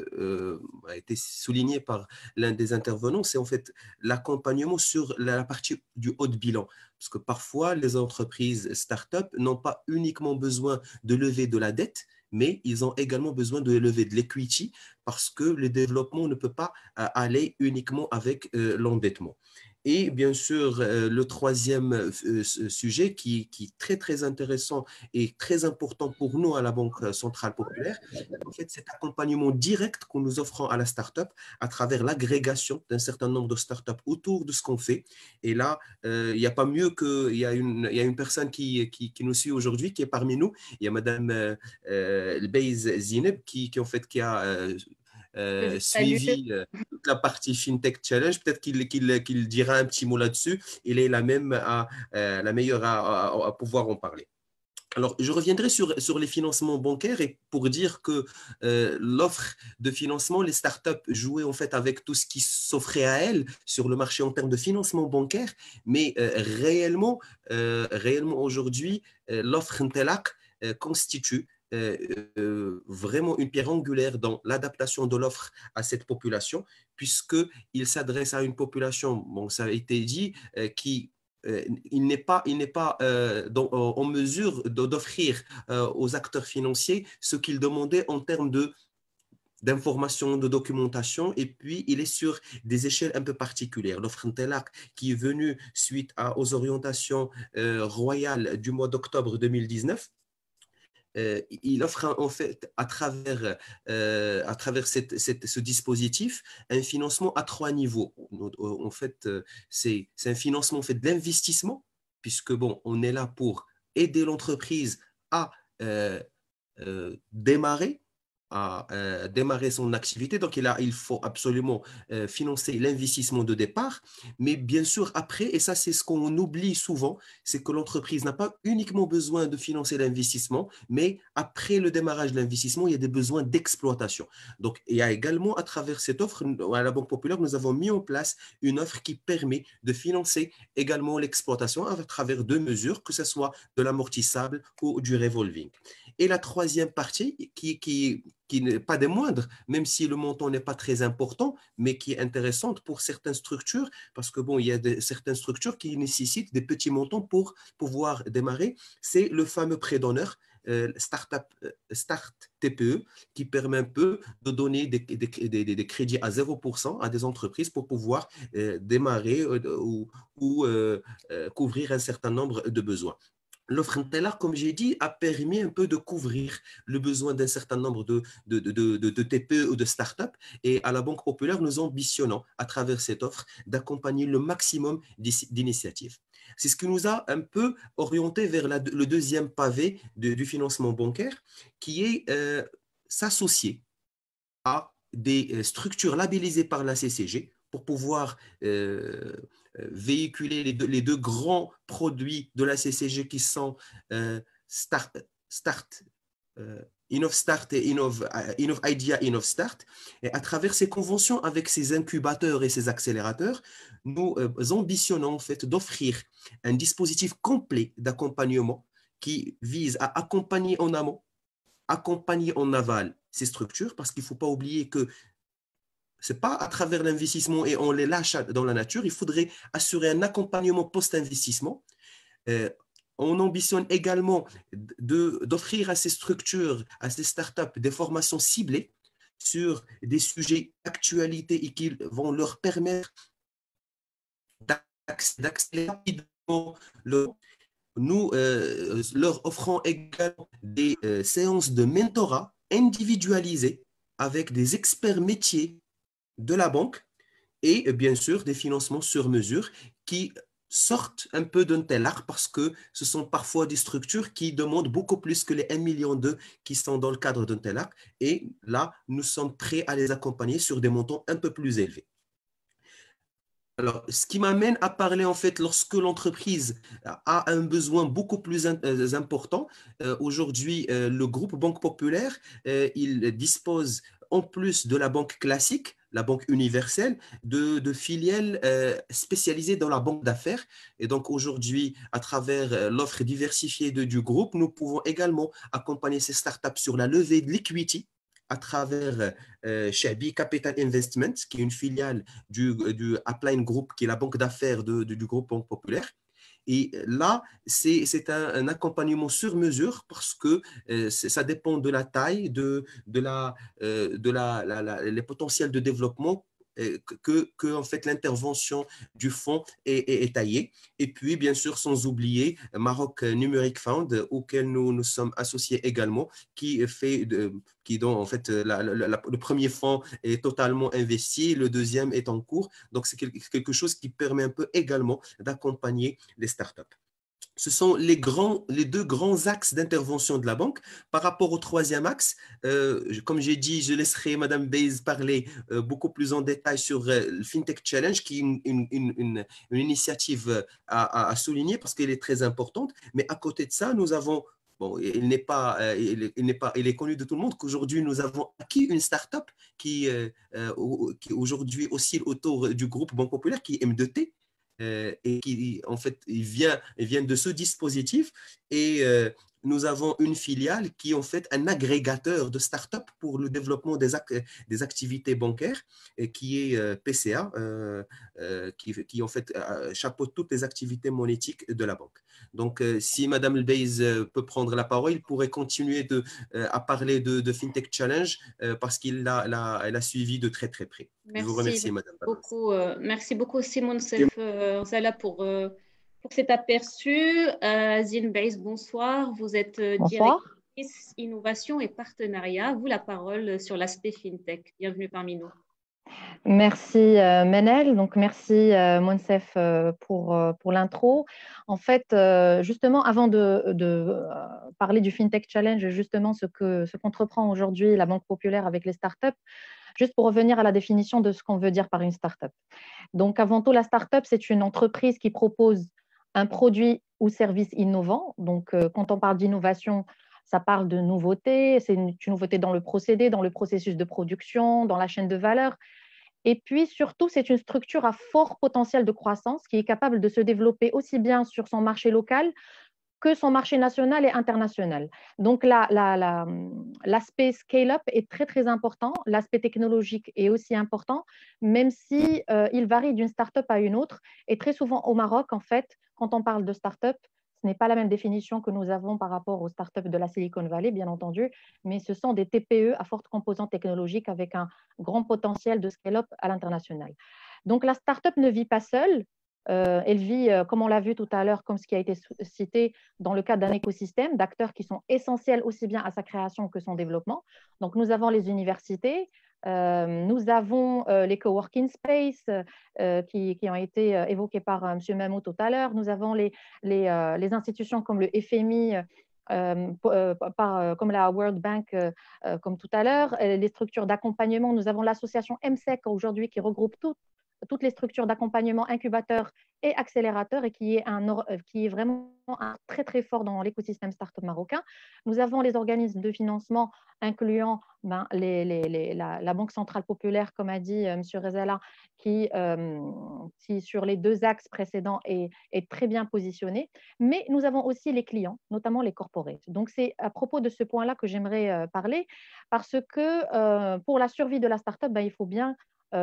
a été souligné par l'un des intervenants, c'est en fait l'accompagnement sur la partie du haut de bilan. Parce que parfois, les entreprises start-up n'ont pas uniquement besoin de lever de la dette, mais ils ont également besoin de lever de l'equity parce que le développement ne peut pas aller uniquement avec l'endettement. Et bien sûr, le troisième sujet qui est très, très intéressant et très important pour nous à la Banque Centrale Populaire, en fait, cet accompagnement direct que nous offrons à la start-up à travers l'agrégation d'un certain nombre de start-up autour de ce qu'on fait. Et là, il n'y a pas mieux qu'il y a une personne qui nous suit aujourd'hui, qui est parmi nous. Il y a Madame Beiz Zineb qui a suivi toute la partie FinTech Challenge. Peut-être qu'il dira un petit mot là-dessus. Il est la meilleure à pouvoir en parler. Alors, je reviendrai sur les financements bancaires et pour dire que l'offre de financement, les startups jouaient en fait avec tout ce qui s'offrait à elles sur le marché en termes de financement bancaire, mais réellement aujourd'hui, l'offre Intelac constitue vraiment une pierre angulaire dans l'adaptation de l'offre à cette population, puisqu'il s'adresse à une population, bon, ça a été dit, qui il n'est pas en mesure d'offrir aux acteurs financiers ce qu'ils demandaient en termes d'information, de documentation, et puis il est sur des échelles un peu particulières. L'offre Intelac qui est venue suite aux orientations royales du mois d'octobre 2019, il offre en fait à travers ce dispositif un financement à 3 niveaux. En fait, c'est un financement fait de l'investissement, puisque bon, on est là pour aider l'entreprise à démarrer son activité. Donc, il faut absolument financer l'investissement de départ. Mais bien sûr, après, et ça, c'est ce qu'on oublie souvent, c'est que l'entreprise n'a pas uniquement besoin de financer l'investissement, mais après le démarrage de l'investissement, il y a des besoins d'exploitation. Donc, il y a également, à travers cette offre, à la Banque Populaire, nous avons mis en place une offre qui permet de financer également l'exploitation à travers 2 mesures, que ce soit de l'amortissable ou du revolving. Et la troisième partie, qui n'est pas des moindres, même si le montant n'est pas très important, mais qui est intéressante pour certaines structures, parce que bon, il y a certaines structures qui nécessitent des petits montants pour pouvoir démarrer, c'est le fameux prêt d'honneur, Start TPE, qui permet un peu de donner des crédits à 0% à des entreprises pour pouvoir démarrer ou couvrir un certain nombre de besoins. L'offre Ntelar, comme j'ai dit, a permis un peu de couvrir le besoin d'un certain nombre de TPE ou de startups. Et à la Banque Populaire, nous ambitionnons, à travers cette offre, d'accompagner le maximum d'initiatives. C'est ce qui nous a un peu orienté vers le deuxième pavé du financement bancaire, qui est s'associer à des structures labellisées par la CCG pour pouvoir véhiculer les deux grands produits de la CCG qui sont InnovStart et InnovIdea, InnovStart. Et à travers ces conventions avec ces incubateurs et ces accélérateurs, nous ambitionnons en fait d'offrir un dispositif complet d'accompagnement qui vise à accompagner en amont, accompagner en aval ces structures, parce qu'il ne faut pas oublier que ce n'est pas à travers l'investissement et on les lâche dans la nature, il faudrait assurer un accompagnement post-investissement. On ambitionne également d'offrir à ces structures, à ces startups, des formations ciblées sur des sujets d'actualité et qui vont leur permettre d'accélérer rapidement nous leur offrons également des séances de mentorat individualisées avec des experts métiers de la banque et bien sûr des financements sur mesure qui sortent un peu d'un tel art parce que ce sont parfois des structures qui demandent beaucoup plus que les 1,2 million qui sont dans le cadre d'un tel art. Et là, nous sommes prêts à les accompagner sur des montants un peu plus élevés. Alors, ce qui m'amène à parler en fait lorsque l'entreprise a un besoin beaucoup plus important. Aujourd'hui, le groupe Banque Populaire, il dispose en plus de la banque classique, la banque universelle, de filiales spécialisées dans la banque d'affaires. Et donc aujourd'hui, à travers l'offre diversifiée du groupe, nous pouvons également accompagner ces startups sur la levée de liquidity à travers Shabi Capital Investment, qui est une filiale du Upline Group, qui est la banque d'affaires du groupe Banque Populaire. Et là, c'est un accompagnement sur mesure parce que ça dépend de la taille, les potentiels de développement que en fait, l'intervention du fonds est taillée. Et puis, bien sûr, sans oublier Maroc Numeric Fund, auquel nous sommes associés également, dont en fait, le premier fonds est totalement investi, le deuxième est en cours. Donc, c'est quelque chose qui permet un peu également d'accompagner les startups. Ce sont les deux grands axes d'intervention de la banque. Par rapport au troisième axe, comme j'ai dit, je laisserai Mme Beyz parler beaucoup plus en détail sur le FinTech Challenge, qui est une initiative à souligner parce qu'elle est très importante. Mais à côté de ça, nous avons, bon, il est connu de tout le monde qu'aujourd'hui, nous avons acquis une start-up qui aujourd'hui oscille autour du groupe Banque Populaire, qui est M2T. Et qui en fait vient de ce dispositif et nous avons une filiale qui est en fait un agrégateur de start-up pour le développement des activités bancaires et qui est PCA qui en fait chapeaute toutes les activités monétiques de la banque. Donc si Madame Beyz peut prendre la parole, il pourrait continuer à parler de FinTech Challenge parce qu'elle a suivi de très très près. Merci. Je vous remercie Madame. Merci beaucoup Simon Sef Zala pour cet aperçu. Zine Beyz, bonsoir. Vous êtes directrice innovation et partenariat. Vous la parole sur l'aspect FinTech. Bienvenue parmi nous. Merci Menel, donc merci Monsef pour l'intro. En fait, justement, avant de parler du FinTech Challenge, justement ce qu'entreprend aujourd'hui la Banque Populaire avec les startups, juste pour revenir à la définition de ce qu'on veut dire par une startup. Donc, avant tout, la startup, c'est une entreprise qui propose un produit ou service innovant. Donc, quand on parle d'innovation, ça parle de nouveauté, c'est une nouveauté dans le procédé, dans le processus de production, dans la chaîne de valeur. Et puis, surtout, c'est une structure à fort potentiel de croissance qui est capable de se développer aussi bien sur son marché local que son marché national et international. Donc, l'aspect scale-up est très, très important. L'aspect technologique est aussi important, même si il varie d'une start-up à une autre. Et très souvent, au Maroc, en fait, quand on parle de start-up, ce n'est pas la même définition que nous avons par rapport aux startups de la Silicon Valley, bien entendu, mais ce sont des TPE à forte composante technologique avec un grand potentiel de scale-up à l'international. Donc, la startup ne vit pas seule. Elle vit, comme on l'a vu tout à l'heure, comme ce qui a été cité, dans le cadre d'un écosystème d'acteurs qui sont essentiels aussi bien à sa création que son développement. Donc, nous avons les universités, nous avons les coworking space qui ont été évoqués par M. Mamou tout à l'heure. Nous avons les institutions comme le FMI, comme la World Bank, comme tout à l'heure, les structures d'accompagnement. Nous avons l'association MSEC aujourd'hui qui regroupe toutes les structures d'accompagnement, incubateurs et accélérateurs et qui est vraiment très, très fort dans l'écosystème start-up marocain. Nous avons les organismes de financement incluant la Banque centrale populaire, comme a dit M. Rezala, qui sur les deux axes précédents est très bien positionné. Mais nous avons aussi les clients, notamment les corporates. Donc, c'est à propos de ce point-là que j'aimerais parler, parce que pour la survie de la start-up, il faut bien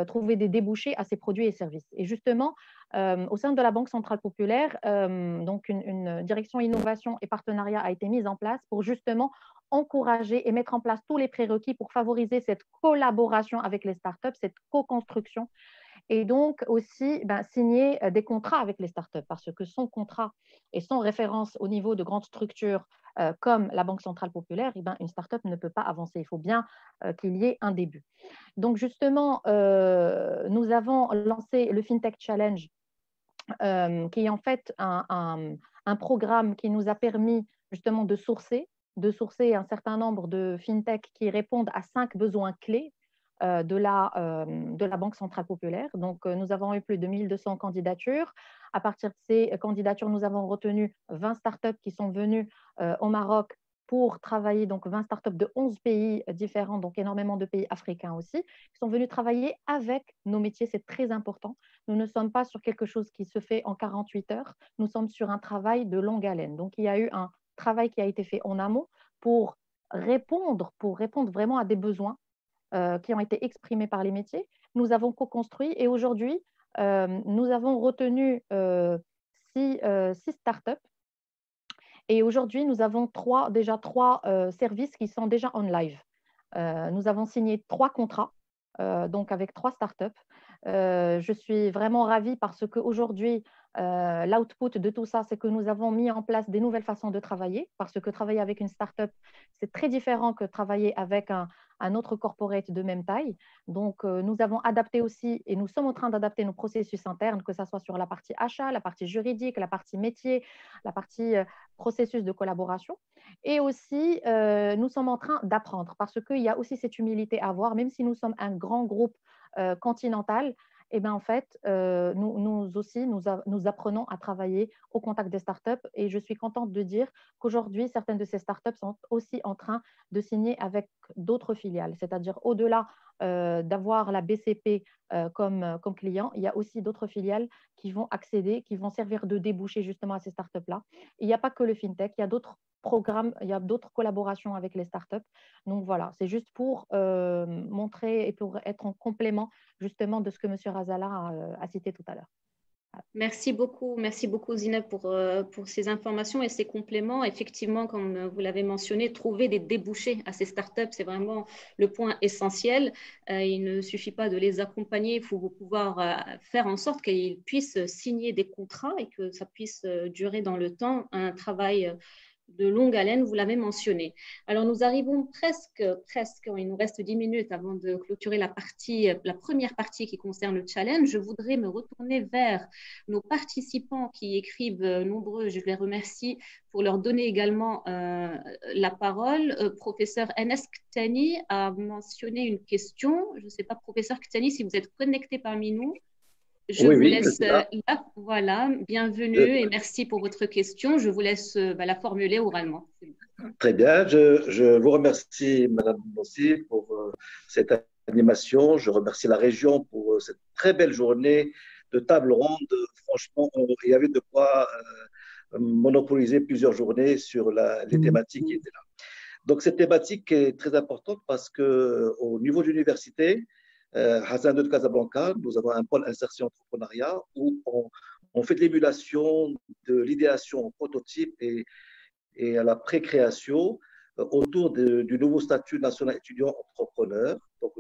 trouver des débouchés à ces produits et services. Et justement, au sein de la Banque centrale populaire, donc une direction innovation et partenariat a été mise en place pour justement encourager et mettre en place tous les prérequis pour favoriser cette collaboration avec les startups, cette co-construction, et donc aussi signer des contrats avec les startups, parce que sans contrat et sans référence au niveau de grandes structures comme la Banque centrale populaire, une startup ne peut pas avancer. Il faut bien qu'il y ait un début. Donc justement, nous avons lancé le FinTech Challenge, qui est en fait un programme qui nous a permis justement de sourcer un certain nombre de FinTech qui répondent à 5 besoins clés de la Banque centrale populaire. Donc, nous avons eu plus de 1200 candidatures. À partir de ces candidatures, nous avons retenu 20 startups qui sont venues au Maroc pour travailler, donc 20 startups de 11 pays différents, donc énormément de pays africains aussi, qui sont venus travailler avec nos métiers. C'est très important. Nous ne sommes pas sur quelque chose qui se fait en 48 heures. Nous sommes sur un travail de longue haleine. Donc, il y a eu un travail qui a été fait en amont pour répondre vraiment à des besoins qui ont été exprimés par les métiers. Nous avons co-construit et aujourd'hui, nous avons retenu 6 startups. Et aujourd'hui, nous avons déjà trois services qui sont déjà en live. Nous avons signé 3 contrats, donc avec 3 startups. Je suis vraiment ravie parce qu'aujourd'hui, l'output de tout ça, c'est que nous avons mis en place des nouvelles façons de travailler, parce que travailler avec une startup, c'est très différent que travailler avec un autre corporate de même taille. Donc, nous avons adapté aussi, et nous sommes en train d'adapter nos processus internes, que ce soit sur la partie achat, la partie juridique, la partie métier, la partie processus de collaboration. Et aussi, nous sommes en train d'apprendre, parce qu'il y a aussi cette humilité à avoir, même si nous sommes un grand groupe continental, et en fait, nous apprenons à travailler au contact des startups, et je suis contente de dire qu'aujourd'hui, certaines de ces startups sont aussi en train de signer avec d'autres filiales, c'est-à-dire au-delà d'avoir la BCP comme client, il y a aussi d'autres filiales qui vont accéder, qui vont servir de débouché justement à ces startups-là. Il n'y a pas que le FinTech, il y a d'autres programmes, il y a d'autres collaborations avec les startups. Donc voilà, c'est juste pour montrer et pour être en complément justement de ce que M. Razala a cité tout à l'heure. Merci beaucoup Zineb pour ces informations et ces compléments. Effectivement, comme vous l'avez mentionné, trouver des débouchés à ces startups, c'est vraiment le point essentiel. Il ne suffit pas de les accompagner, il faut pouvoir faire en sorte qu'ils puissent signer des contrats et que ça puisse durer dans le temps, un travail de longue haleine, vous l'avez mentionné. Alors, nous arrivons presque, il nous reste 10 minutes avant de clôturer la première partie qui concerne le challenge. Je voudrais me retourner vers nos participants qui écrivent nombreux, je les remercie pour leur donner également la parole. Professeur Enes Ktani a mentionné une question. Je ne sais pas, professeur Ktani, si vous êtes connecté parmi nous. Je vous laisse là. Voilà, bienvenue et merci pour votre question. Je vous laisse la formuler oralement. Très bien. Je vous remercie, Madame Bossi, pour cette animation. Je remercie la région pour cette très belle journée de table ronde. Franchement, il y avait de quoi monopoliser plusieurs journées sur les thématiques qui étaient là. Donc, cette thématique est très importante parce qu'au niveau de l'université, Hassan de Casablanca, nous avons un pôle insertion entrepreneuriat où on fait de l'émulation, de l'idéation au prototype et à la pré-création autour du nouveau statut national étudiant entrepreneur. Donc,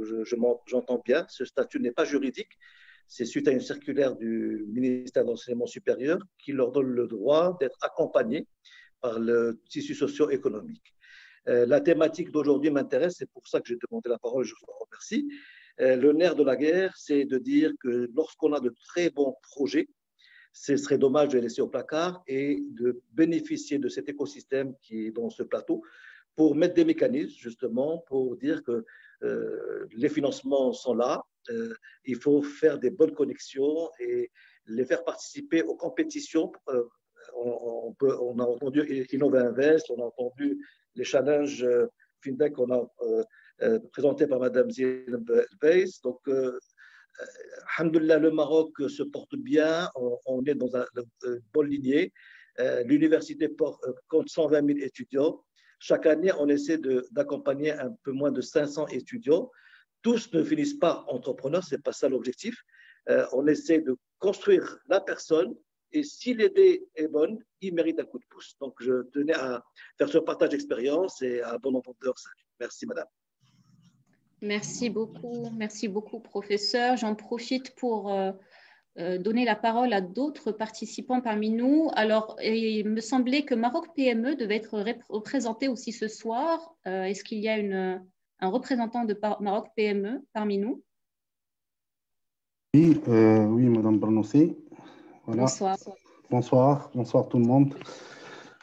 j'entends bien, ce statut n'est pas juridique, c'est suite à une circulaire du ministère de l'Enseignement supérieur qui leur donne le droit d'être accompagnés par le tissu socio-économique. La thématique d'aujourd'hui m'intéresse, c'est pour ça que j'ai demandé la parole, je vous remercie. Le nerf de la guerre, c'est de dire que lorsqu'on a de très bons projets, ce serait dommage de les laisser au placard et de bénéficier de cet écosystème qui est dans ce plateau pour mettre des mécanismes, justement, pour dire que les financements sont là, il faut faire des bonnes connexions et les faire participer aux compétitions. On a entendu Innovinvest, on a entendu les challenges FinTech qu'on a présentés par Mme Zineb Beis. Donc, alhamdoulilah, le Maroc se porte bien, on est dans une bonne lignée. L'université compte 120 000 étudiants. Chaque année, on essaie d'accompagner un peu moins de 500 étudiants. Tous ne finissent pas entrepreneurs, ce n'est pas ça l'objectif. On essaie de construire la personne et si l'idée est bonne, il mérite un coup de pouce. Donc, je tenais à faire ce partage d'expérience et à bon entendeur. Merci, madame. Merci beaucoup, professeur. J'en profite pour donner la parole à d'autres participants parmi nous. Alors, il me semblait que Maroc PME devait être représenté aussi ce soir. Est-ce qu'il y a un représentant de Maroc PME parmi nous? Oui, oui, Madame Bernoussi. Voilà. Bonsoir. Bonsoir tout le monde.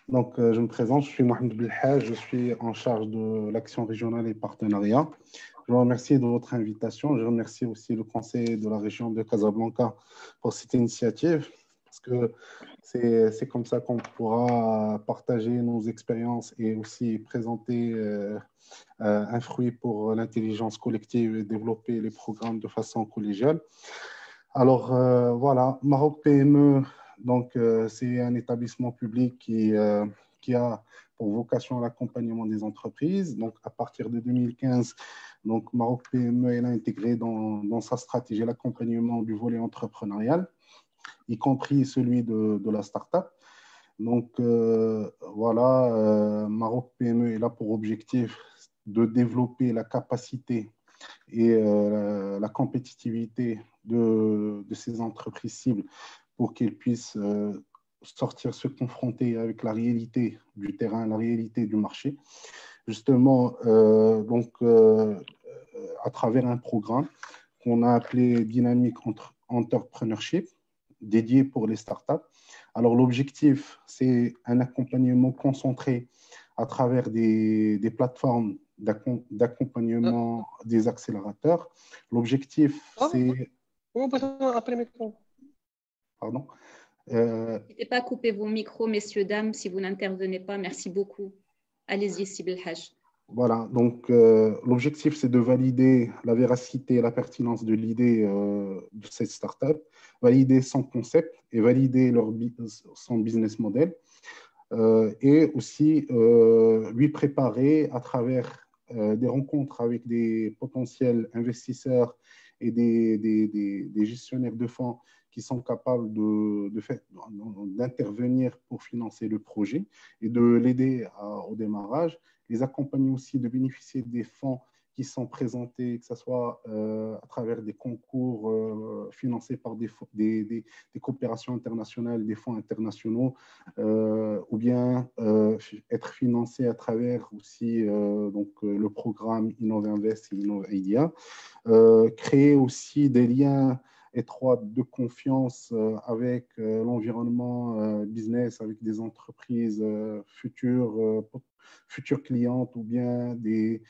Donc, je me présente, je suis Mohamed Belhaj, je suis en charge de l'action régionale et partenariat. Je vous remercie de votre invitation. Je remercie aussi le conseil de la région de Casablanca pour cette initiative, parce que c'est comme ça qu'on pourra partager nos expériences et aussi présenter un fruit pour l'intelligence collective et développer les programmes de façon collégiale. Alors, voilà, Maroc PME, donc c'est un établissement public qui a pour vocation l'accompagnement des entreprises. Donc, à partir de 2015, donc Maroc PME elle a intégré dans sa stratégie l'accompagnement du volet entrepreneurial, y compris celui de la start-up. Donc, voilà, Maroc PME est là pour objectif de développer la capacité et la compétitivité de ces entreprises cibles pour qu'elles puissent sortir, se confronter avec la réalité du terrain, la réalité du marché. Justement, à travers un programme qu'on a appelé Dynamic Entrepreneurship, dédié pour les startups. Alors, l'objectif, c'est un accompagnement concentré à travers des plateformes d'accompagnement des accélérateurs. L'objectif, c'est... Pardon. N'hésitez pas à couper vos micros, messieurs, dames, si vous n'intervenez pas. Merci beaucoup. Allez-y, Si Belhaj. Voilà, donc l'objectif, c'est de valider la véracité et la pertinence de l'idée de cette startup, valider son concept et valider son business model, et aussi lui préparer à travers des rencontres avec des potentiels investisseurs et des gestionnaires de fonds qui sont capables d'intervenir pour financer le projet et de l'aider au démarrage, les accompagner aussi de bénéficier des fonds qui sont présentés, que ce soit à travers des concours financés par des coopérations internationales, des fonds internationaux, ou bien être financés à travers aussi le programme Innovinvest et Innovidia. Créer aussi des liens étroits de confiance avec l'environnement business, avec des entreprises futures clientes ou bien des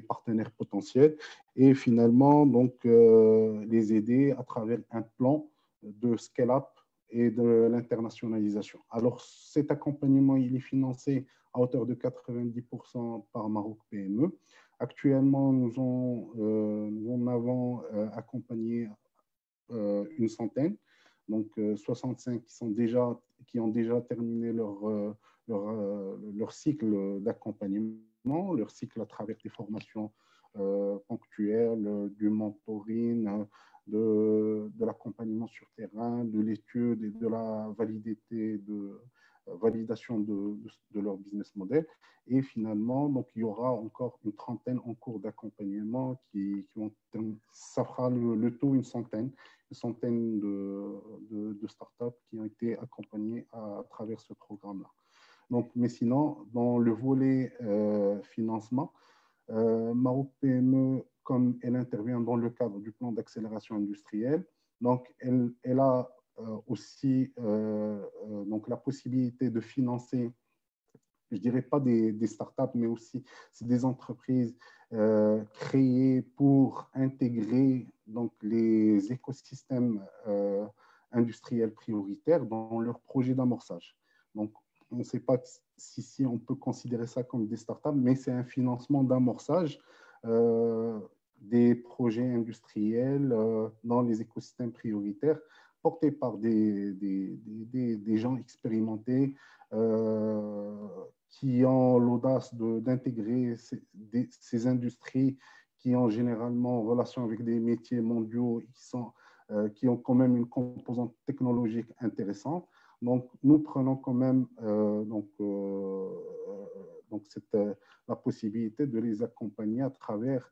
partenaires potentiels, et finalement donc les aider à travers un plan de scale-up et de l'internationalisation. Alors cet accompagnement, il est financé à hauteur de 90% par Maroc PME. Actuellement, nous en avons accompagné une centaine, donc 65 qui sont déjà qui ont déjà terminé leur cycle d'accompagnement, leur cycle à travers des formations ponctuelles, du mentoring, de l'accompagnement sur terrain, de l'étude et de la validation de leur business model. Et finalement, donc, il y aura encore une trentaine en cours d'accompagnement ça fera le taux une centaine de startups qui ont été accompagnées à travers ce programme-là. Donc, mais sinon, dans le volet financement, Maroc PME, comme elle intervient dans le cadre du plan d'accélération industrielle, donc elle a aussi donc la possibilité de financer, je dirais pas des startups, mais aussi des entreprises créées pour intégrer donc les écosystèmes industriels prioritaires dans leurs projets d'amorçage. Donc, on ne sait pas si on peut considérer ça comme des startups, mais c'est un financement d'amorçage des projets industriels dans les écosystèmes prioritaires portés par des gens expérimentés qui ont l'audace d'intégrer ces industries qui ont généralement relation avec des métiers mondiaux qui ont quand même une composante technologique intéressante. Donc, nous prenons quand même la possibilité de les accompagner à travers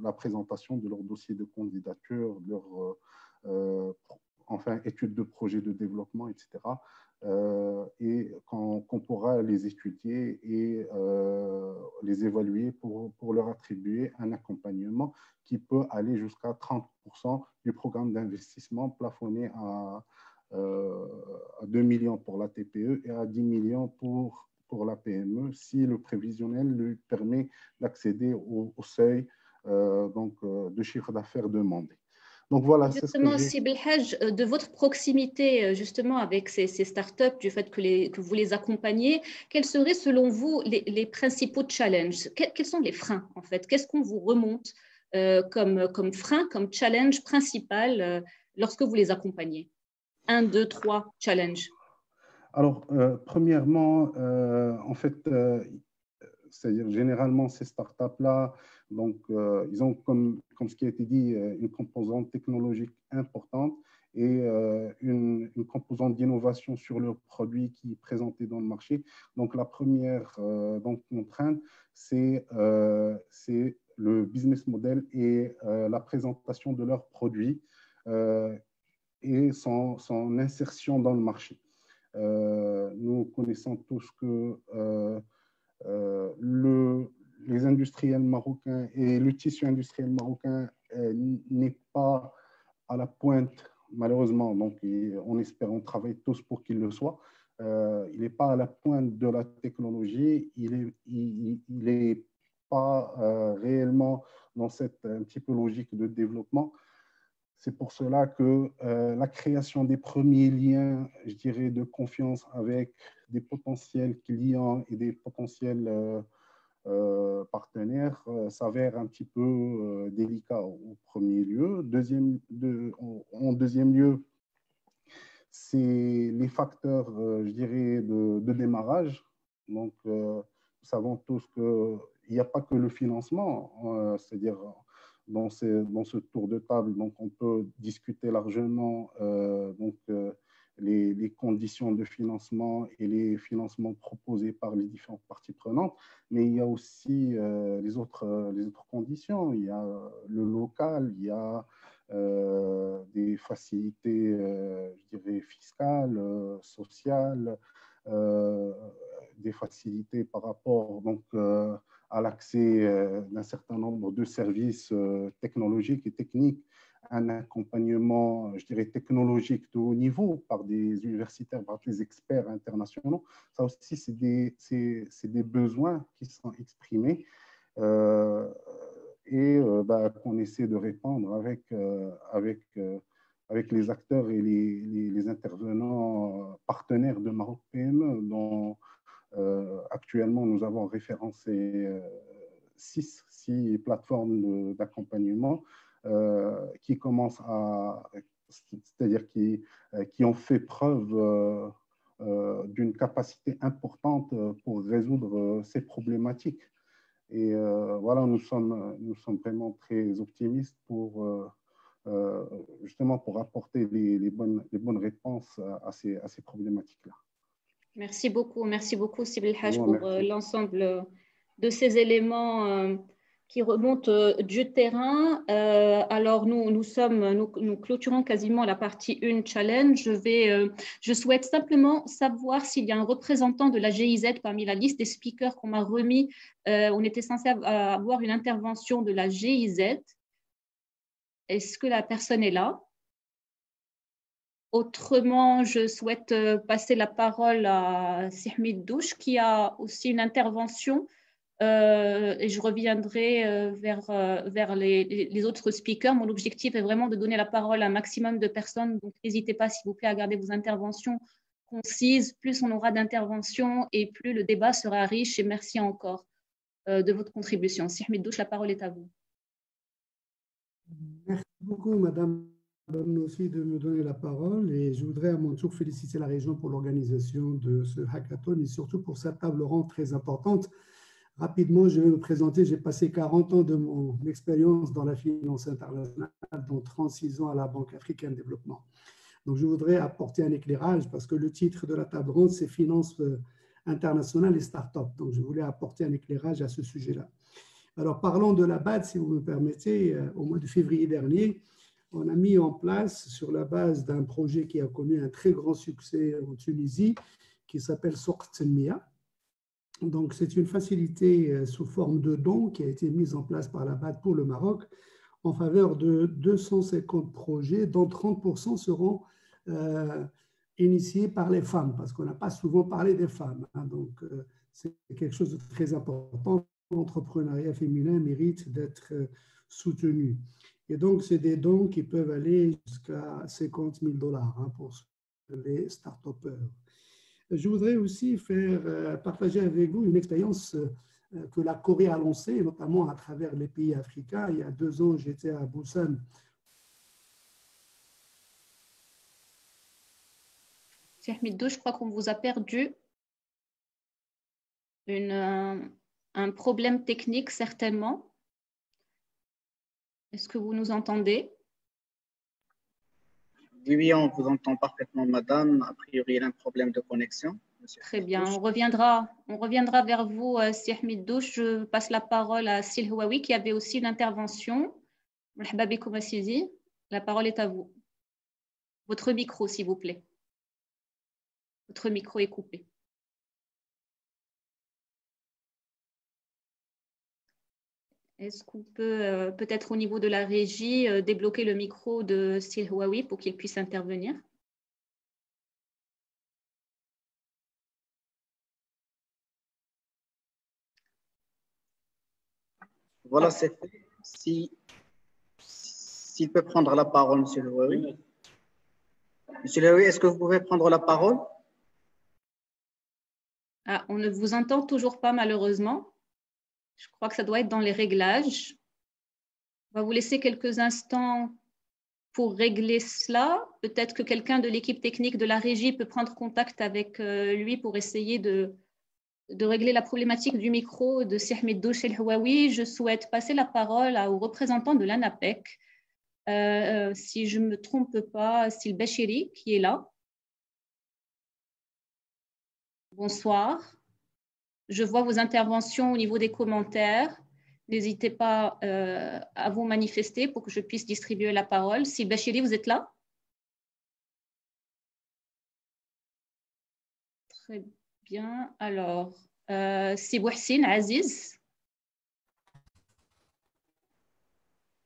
la présentation de leur dossier de candidature, de leur études de projet de développement, etc. Et qu'on pourra les étudier et les évaluer pour leur attribuer un accompagnement qui peut aller jusqu'à 30% du programme d'investissement plafonné à 2 millions pour la TPE et à 10 millions pour la PME si le prévisionnel lui permet d'accéder au seuil de chiffre d'affaires demandé. Donc voilà, c'est ce que j'ai. Sib El Hadj, de votre proximité justement avec ces startups, du fait que vous les accompagnez, quels seraient selon vous les principaux challenges? Quels sont les freins en fait? Qu'est-ce qu'on vous remonte comme frein, comme challenge principal lorsque vous les accompagnez? 1, 2, 3 challenges. Alors, premièrement, en fait, c'est-à-dire généralement ces startups-là, donc ils ont comme ce qui a été dit, une composante technologique importante et une composante d'innovation sur leurs produits qui est présentée dans le marché. Donc la première contrainte, c'est le business model et la présentation de leurs produits et son insertion dans le marché. Nous connaissons tous que les industriels marocains et le tissu industriel marocain n'est pas à la pointe, malheureusement. Donc, on travaille tous pour qu'il le soit. Il n'est pas à la pointe de la technologie. Il est pas réellement dans cette un petit peu logique de développement. C'est pour cela que la création des premiers liens, je dirais, de confiance avec des potentiels clients et des potentiels partenaires s'avère un petit peu délicat au premier lieu. En deuxième lieu, c'est les facteurs, je dirais, de démarrage. Donc, nous savons tous qu'il n'y a pas que le financement, c'est-à-dire dans ce tour de table, donc on peut discuter largement les conditions de financement et les financements proposés par les différentes parties prenantes, mais il y a aussi les autres conditions. Il y a le local, il y a des facilités, je dirais, fiscales, sociales, des facilités par rapport à l'accès d'un certain nombre de services technologiques et techniques, un accompagnement, je dirais, technologique de haut niveau par des universitaires, par des experts internationaux. Ça aussi, c'est des besoins qui sont exprimés qu'on essaie de répondre avec les acteurs et les intervenants partenaires de Maroc PME, dont actuellement nous avons référencé 6 plateformes d'accompagnement qui commencent c'est-à-dire qui ont fait preuve d'une capacité importante pour résoudre ces problématiques. Et voilà, nous sommes vraiment très optimistes pour justement pour apporter les bonnes réponses à ces problématiques-là. Merci beaucoup Sib El Hadj pour l'ensemble de ces éléments qui remontent du terrain. Alors nous clôturons quasiment la partie 1 challenge. Je souhaite simplement savoir s'il y a un représentant de la GIZ parmi la liste des speakers qu'on m'a remis. On était censé avoir une intervention de la GIZ. Est-ce que la personne est là? Autrement, je souhaite passer la parole à Sihmid Douche qui a aussi une intervention et je reviendrai vers les autres speakers. Mon objectif est vraiment de donner la parole à un maximum de personnes, donc n'hésitez pas s'il vous plaît à garder vos interventions concises. Plus on aura d'interventions et plus le débat sera riche, et merci encore de votre contribution. Sihmid Douche, la parole est à vous. Merci beaucoup, Madame aussi de me donner la parole, et je voudrais à mon tour féliciter la région pour l'organisation de ce hackathon et surtout pour sa table ronde très importante. Rapidement, je vais me présenter. J'ai passé 40 ans de mon expérience dans la finance internationale, dont 36 ans à la Banque africaine de développement. Donc, je voudrais apporter un éclairage parce que le titre de la table ronde, c'est Finance internationale et start-up. Donc, je voulais apporter un éclairage à ce sujet-là. Alors, parlons de la BAD, si vous me permettez. Au mois de février dernier, on a mis en place, sur la base d'un projet qui a connu un très grand succès en Tunisie, qui s'appelle Souq Tenmia. Donc, c'est une facilité sous forme de dons qui a été mise en place par la BAD pour le Maroc en faveur de 250 projets, dont 30% seront initiés par les femmes, parce qu'on n'a pas souvent parlé des femmes. Donc, c'est quelque chose de très important. L'entrepreneuriat féminin mérite d'être soutenu. Et donc, c'est des dons qui peuvent aller jusqu'à 50 000 $ pour les start-upers. Je voudrais aussi partager avec vous une expérience que la Corée a lancée, notamment à travers les pays africains. Il y a 2 ans, j'étais à Busan. Sihmid Douche, je crois qu'on vous a perdu. Un problème technique, certainement. Est-ce que vous nous entendez? Oui, on vous entend parfaitement, madame. A priori, il y a un problème de connexion. Très bien, on reviendra vers vous, Sihmid Douche. Je passe la parole à Sil Houawi qui avait aussi une intervention. La parole est à vous. Votre micro, s'il vous plaît. Votre micro est coupé. Est-ce qu'on peut, peut-être au niveau de la régie, débloquer le micro de Sil Houawi pour qu'il puisse intervenir? Voilà, c'est fait. S'il peut prendre la parole, Monsieur Houawi. Monsieur Houawi, est-ce que vous pouvez prendre la parole? Ah, on ne vous entend toujours pas, malheureusement. Je crois que ça doit être dans les réglages. On va vous laisser quelques instants pour régler cela. Peut-être que quelqu'un de l'équipe technique de la régie peut prendre contact avec lui pour essayer de régler la problématique du micro de Sihmid Douche El Houawi. Je souhaite passer la parole au représentant de l'ANAPEC. Si je ne me trompe pas, c'est le Bachiri qui est là. Bonsoir. Je vois vos interventions au niveau des commentaires. N'hésitez pas à vous manifester pour que je puisse distribuer la parole. Si Bachiri, vous êtes là? Très bien. Alors, c'est Bouhsine Aziz.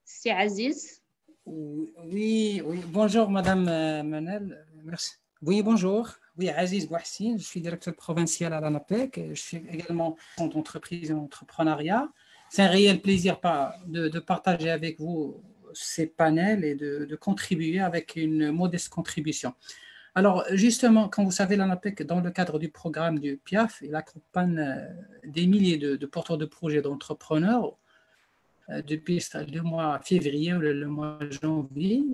C'est Aziz. Oui, bonjour Madame Manel. Merci. Oui, bonjour. Oui, Aziz Bouhsine, je suis directeur provincial à l'ANAPEC. Je suis également d'entreprise et entrepreneuriat. C'est un réel plaisir de partager avec vous ces panels et de contribuer avec une modeste contribution. Alors, justement, comme vous savez, l'ANAPEC, dans le cadre du programme du PIAF, il accompagne des milliers de porteurs de projets depuis le mois février ou le mois janvier.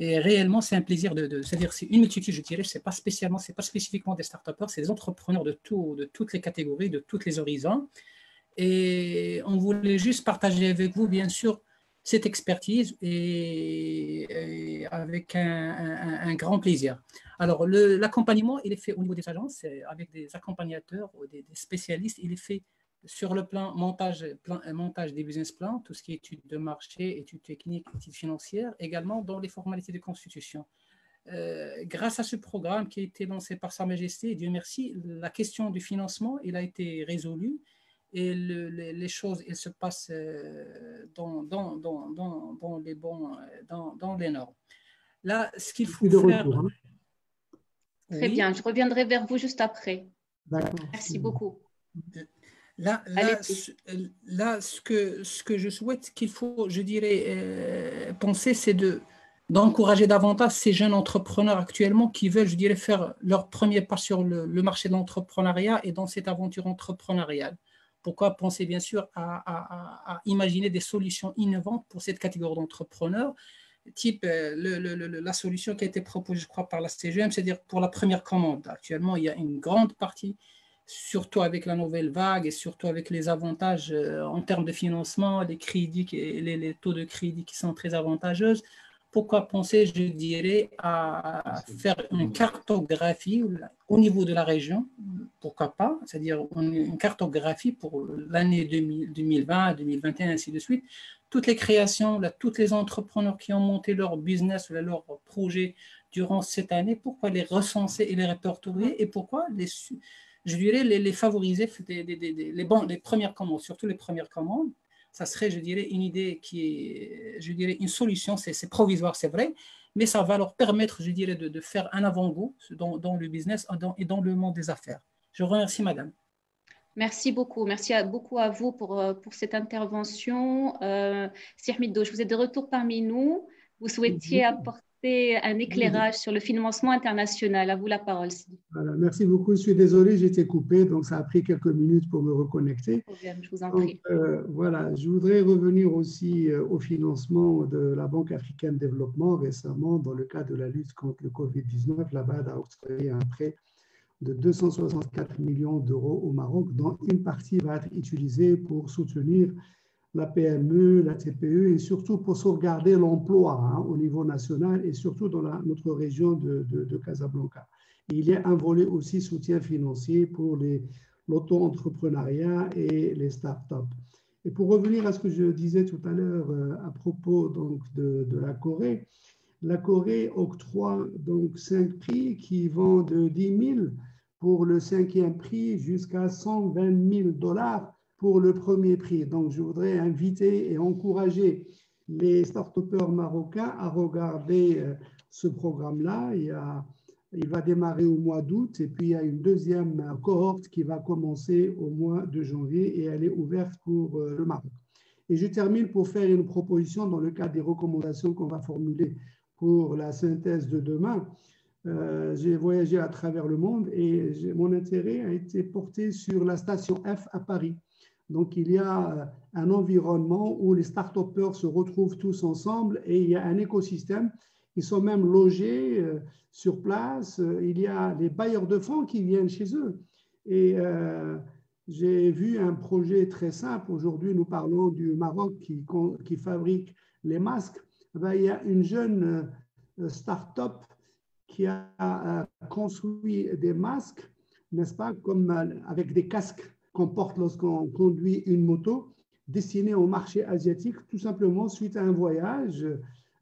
Et réellement, c'est un plaisir c'est-à-dire c'est une multitude, je dirais, c'est pas spécifiquement des start-upers, c'est des entrepreneurs de toutes les catégories, de tous les horizons. Et on voulait juste partager avec vous, bien sûr, cette expertise et avec un grand plaisir. Alors, l'accompagnement, il est fait au niveau des agences, avec des accompagnateurs ou des spécialistes. Il est fait sur le plan montage des business plans, tout ce qui est études de marché, études techniques, études financières, également dans les formalités de constitution. Grâce à ce programme qui a été lancé par Sa Majesté, Dieu merci, la question du financement, il a été résolue et les choses, elles se passent dans les normes. Là, ce qu'il faut faire... Retour, hein. Très bien, je reviendrai vers vous juste après. D'accord. Merci beaucoup. Là, ce que je souhaite qu'il faut, je dirais, penser, c'est d'encourager davantage ces jeunes entrepreneurs actuellement qui veulent, je dirais, faire leur premier pas sur le marché de l'entrepreneuriat et dans cette aventure entrepreneuriale. Pourquoi penser, bien sûr, à imaginer des solutions innovantes pour cette catégorie d'entrepreneurs, type la solution qui a été proposée, je crois, par la CGM, c'est-à-dire pour la première commande. Actuellement, il y a une grande partie, surtout avec la nouvelle vague et surtout avec les avantages en termes de financement, les crédits et les taux de crédit qui sont très avantageux. Pourquoi penser, je dirais, à faire une cartographie au niveau de la région, pourquoi pas, c'est-à-dire une cartographie pour l'année 2020, 2021, ainsi de suite. Toutes les créations, toutes les entrepreneurs qui ont monté leur business, leur projet durant cette année, pourquoi les recenser et les répertorier et pourquoi je dirais les favoriser, les premières commandes, surtout les premières commandes. Ça serait, je dirais, une idée qui est, je dirais, une solution, c'est provisoire, c'est vrai, mais ça va leur permettre, je dirais, de faire un avant-goût dans le business et dans le monde des affaires. Je vous remercie, madame. Merci beaucoup. Merci beaucoup à vous pour cette intervention. Sir Middo, vous êtes de retour parmi nous. Vous souhaitiez apporter un éclairage sur le financement international. À vous la parole. Voilà, merci beaucoup. Je suis désolé, j'ai été coupé, donc ça a pris quelques minutes pour me reconnecter. Je vous en prie. Voilà, je voudrais revenir aussi au financement de la Banque africaine de développement. Récemment, dans le cadre de la lutte contre le Covid-19, la BAD a octroyé un prêt de 264 millions d'euros au Maroc, dont une partie va être utilisée pour soutenir la PME, la TPE et surtout pour sauvegarder l'emploi au niveau national et surtout dans notre région de Casablanca. Et il y a un volet aussi soutien financier pour l'auto-entrepreneuriat et les startups. Et pour revenir à ce que je disais tout à l'heure à propos donc, de la Corée octroie donc 5 prix qui vont de 10 000 pour le 5e prix jusqu'à 120 000 $. Pour le premier prix. Donc, je voudrais inviter et encourager les start-upers marocains à regarder ce programme-là. Il va démarrer au mois d'août et puis il y a une deuxième cohorte qui va commencer au mois de janvier et elle est ouverte pour le Maroc. Et je termine pour faire une proposition dans le cadre des recommandations qu'on va formuler pour la synthèse de demain. J'ai voyagé à travers le monde et mon intérêt a été porté sur la station F à Paris. Donc, il y a un environnement où les start-upers se retrouvent tous ensemble et il y a un écosystème. Ils sont même logés sur place. Il y a les bailleurs de fonds qui viennent chez eux. Et j'ai vu un projet très simple. Aujourd'hui, nous parlons du Maroc qui fabrique les masques. Il y a une jeune start-up qui a construit des masques, n'est-ce pas, comme avec des casques qu'on porte lorsqu'on conduit une moto, destinée au marché asiatique, tout simplement suite à un voyage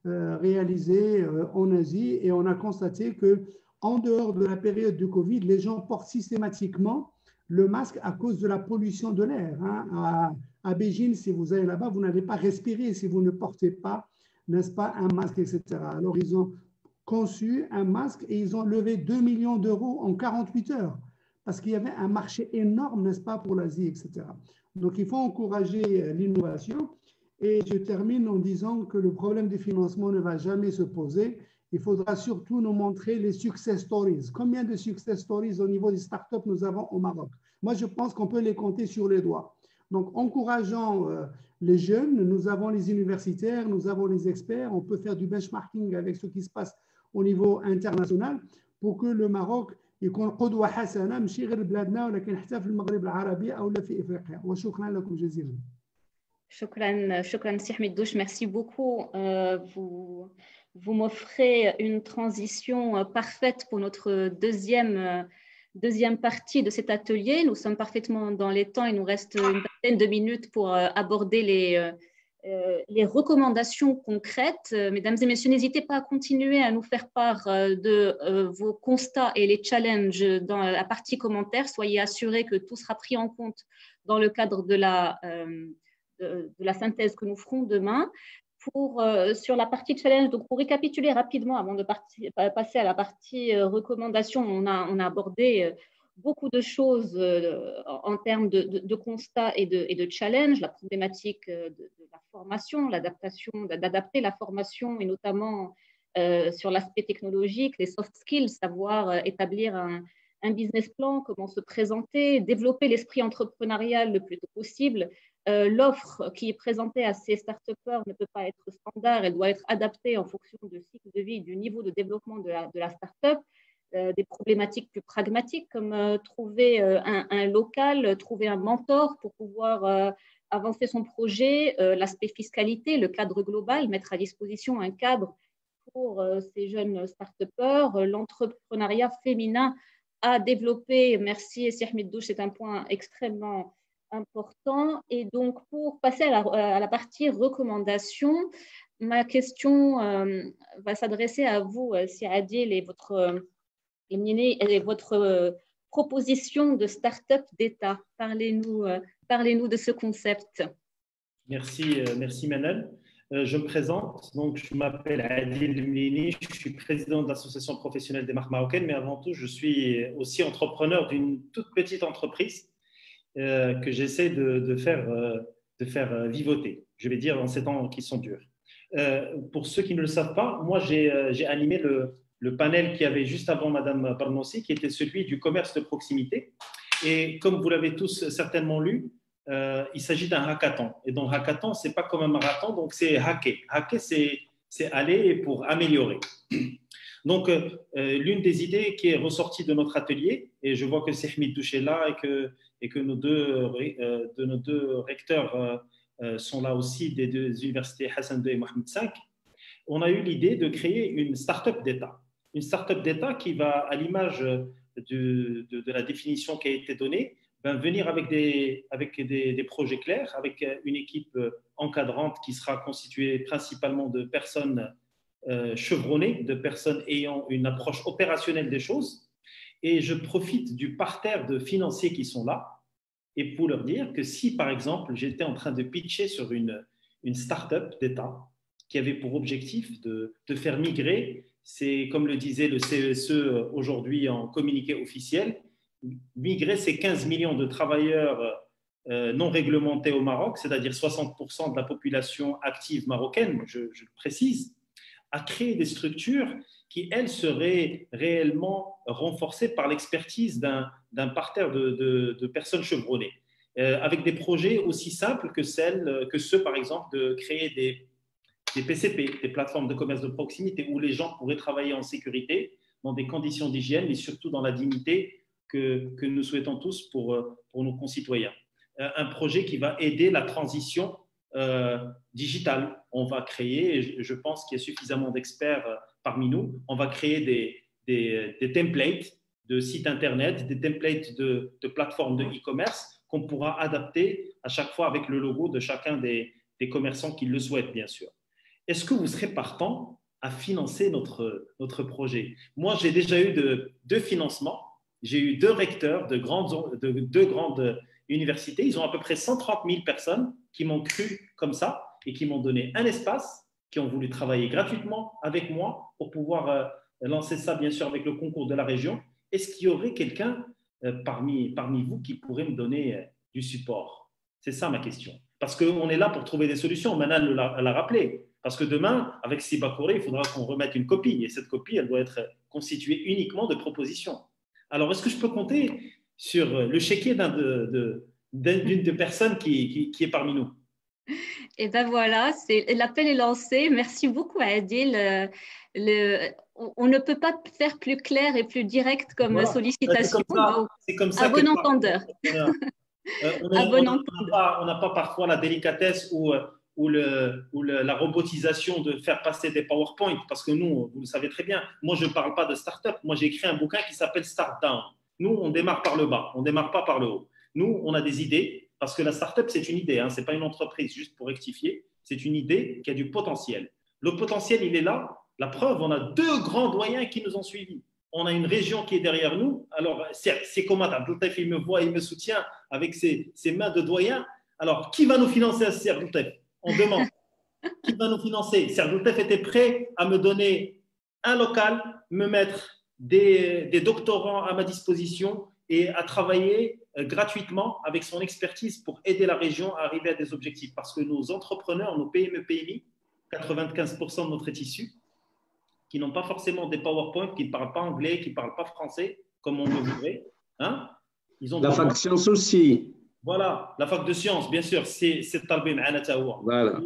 réalisé en Asie. Et on a constaté qu'en dehors de la période du Covid, les gens portent systématiquement le masque à cause de la pollution de l'air. À Beijing, si vous allez là-bas, vous n'allez pas respirer si vous ne portez pas, n'est-ce pas, un masque, etc. Alors, ils ont conçu un masque et ils ont levé 2 millions d'euros en 48 heures. Parce qu'il y avait un marché énorme, n'est-ce pas, pour l'Asie, etc. Donc, il faut encourager l'innovation. Et je termine en disant que le problème du financement ne va jamais se poser. Il faudra surtout nous montrer les success stories. Combien de success stories au niveau des startups nous avons au Maroc? Moi, je pense qu'on peut les compter sur les doigts. Donc, encourageant les jeunes, nous avons les universitaires, nous avons les experts, on peut faire du benchmarking avec ce qui se passe au niveau international pour que le Maroc يكون قدوة حسنة ماشي غير بلادنا ولكن حتى في المغرب العربي أو في إفريقيا. وشكرا لكم جزيلا. Shukran Sih Middouche, merci beaucoup. Vous m'offrez une transition parfaite pour notre deuxième partie de cet atelier. Nous sommes parfaitement dans les temps, il nous reste une vingtaine de minutes pour aborder les recommandations concrètes. Mesdames et messieurs, n'hésitez pas à continuer à nous faire part de vos constats et les challenges dans la partie commentaires. Soyez assurés que tout sera pris en compte dans le cadre de la synthèse que nous ferons demain. Sur la partie challenge, donc pour récapituler rapidement avant de passer à la partie recommandations, on a abordé beaucoup de choses en termes de constats et de challenge, la problématique de la formation, d'adapter la formation et notamment sur l'aspect technologique, les soft skills, savoir établir un business plan, comment se présenter, développer l'esprit entrepreneurial le plus tôt possible. L'offre qui est présentée à ces start-upers ne peut pas être standard, elle doit être adaptée en fonction du cycle de vie et du niveau de développement de la start-up. Des problématiques plus pragmatiques comme trouver un local, trouver un mentor pour pouvoir avancer son projet, l'aspect fiscalité, le cadre global, mettre à disposition un cadre pour ces jeunes start-upers, l'entrepreneuriat féminin à développer. Merci Sih Middouche, c'est un point extrêmement important. Et donc, pour passer à la partie recommandation, ma question va s'adresser à vous, Sih Adil, et votre proposition de start-up d'État. Parlez-nous de ce concept. Merci Manel. Je me présente, donc je m'appelle Adil Mlini, je suis président de l'Association professionnelle des marques marocaines, mais avant tout, je suis aussi entrepreneur d'une toute petite entreprise que j'essaie de faire vivoter, je vais dire, dans ces temps qui sont durs. Pour ceux qui ne le savent pas, moi j'ai animé le panel qu'il y avait juste avant Madame Barnossi, qui était celui du commerce de proximité. Et comme vous l'avez tous certainement lu, il s'agit d'un hackathon. Et donc, hackathon, ce n'est pas comme un marathon, donc c'est hacker. Hacker, c'est aller pour améliorer. Donc, l'une des idées qui est ressortie de notre atelier, et je vois que Sih Middouche est là et que nos deux recteurs sont là aussi des deux universités Hassan II et Mohamed V, on a eu l'idée de créer une start-up d'État. Une start-up d'État qui va, à l'image de la définition qui a été donnée, venir avec des projets clairs, avec une équipe encadrante qui sera constituée principalement de personnes chevronnées, de personnes ayant une approche opérationnelle des choses. Et je profite du parterre de financiers qui sont là et pour leur dire que si, par exemple, j'étais en train de pitcher sur une start-up d'État qui avait pour objectif de faire migrer, c'est comme le disait le CESE aujourd'hui en communiqué officiel, migrer ces 15 millions de travailleurs non réglementés au Maroc, c'est-à-dire 60% de la population active marocaine, je le précise, à créer des structures qui, elles, seraient réellement renforcées par l'expertise d'un parterre de personnes chevronnées, avec des projets aussi simples que ceux, par exemple, de créer des PCP, des plateformes de commerce de proximité, où les gens pourraient travailler en sécurité, dans des conditions d'hygiène, mais surtout dans la dignité que nous souhaitons tous pour nos concitoyens. Un projet qui va aider la transition digitale. On va créer, et je pense qu'il y a suffisamment d'experts parmi nous, on va créer des templates de sites internet, des templates de plateformes de e-commerce qu'on pourra adapter à chaque fois avec le logo de chacun des commerçants qui le souhaitent, bien sûr. Est-ce que vous serez partant à financer notre projet? Moi, j'ai déjà eu deux financements. J'ai eu deux recteurs de deux grandes universités. Ils ont à peu près 130 000 personnes qui m'ont cru comme ça et qui m'ont donné un espace, qui ont voulu travailler gratuitement avec moi pour pouvoir lancer ça, bien sûr, avec le concours de la région. Est-ce qu'il y aurait quelqu'un parmi vous qui pourrait me donner du support? C'est ça ma question. Parce qu'on est là pour trouver des solutions. Manal l'a rappelé. Parce que demain, avec Sibakouré, il faudra qu'on remette une copie. Et cette copie, elle doit être constituée uniquement de propositions. Alors, est-ce que je peux compter sur le chéquier d'un de d'une des personnes qui est parmi nous. Et ben voilà, l'appel est lancé. Merci beaucoup, Adil. On ne peut pas faire plus clair et plus direct comme sollicitation. C'est comme ça. À bon entendeur. On n'a pas parfois la délicatesse ou la robotisation de faire passer des PowerPoint, parce que nous, vous le savez très bien, moi je ne parle pas de start-up, moi j'ai écrit un bouquin qui s'appelle Start Down. Nous, on démarre par le bas, on ne démarre pas par le haut. Nous, on a des idées, parce que la start-up, c'est une idée, hein, ce n'est pas une entreprise, juste pour rectifier, c'est une idée qui a du potentiel. Le potentiel, il est là. La preuve, on a 2 grands doyens qui nous ont suivis. On a une région qui est derrière nous. Alors, c'est comme Abdeltef, il me voit, il me soutient avec ses mains de doyen. Alors, qui va nous financer à Abdeltef? On demande. Qui va nous financer? Abdeltef était prêt à me donner un local, me mettre des doctorants à ma disposition et à travailler gratuitement avec son expertise pour aider la région à arriver à des objectifs. Parce que nos entrepreneurs, nos PME, PMI, 95% de notre est issu, qui n'ont pas forcément des PowerPoint, qui ne parlent pas anglais, qui ne parlent pas français, comme on le voudrait. Hein? Ils ont la fac de sciences aussi. Voilà, la fac de sciences, bien sûr, c'est Talbi Ma'ana Taoua. Voilà.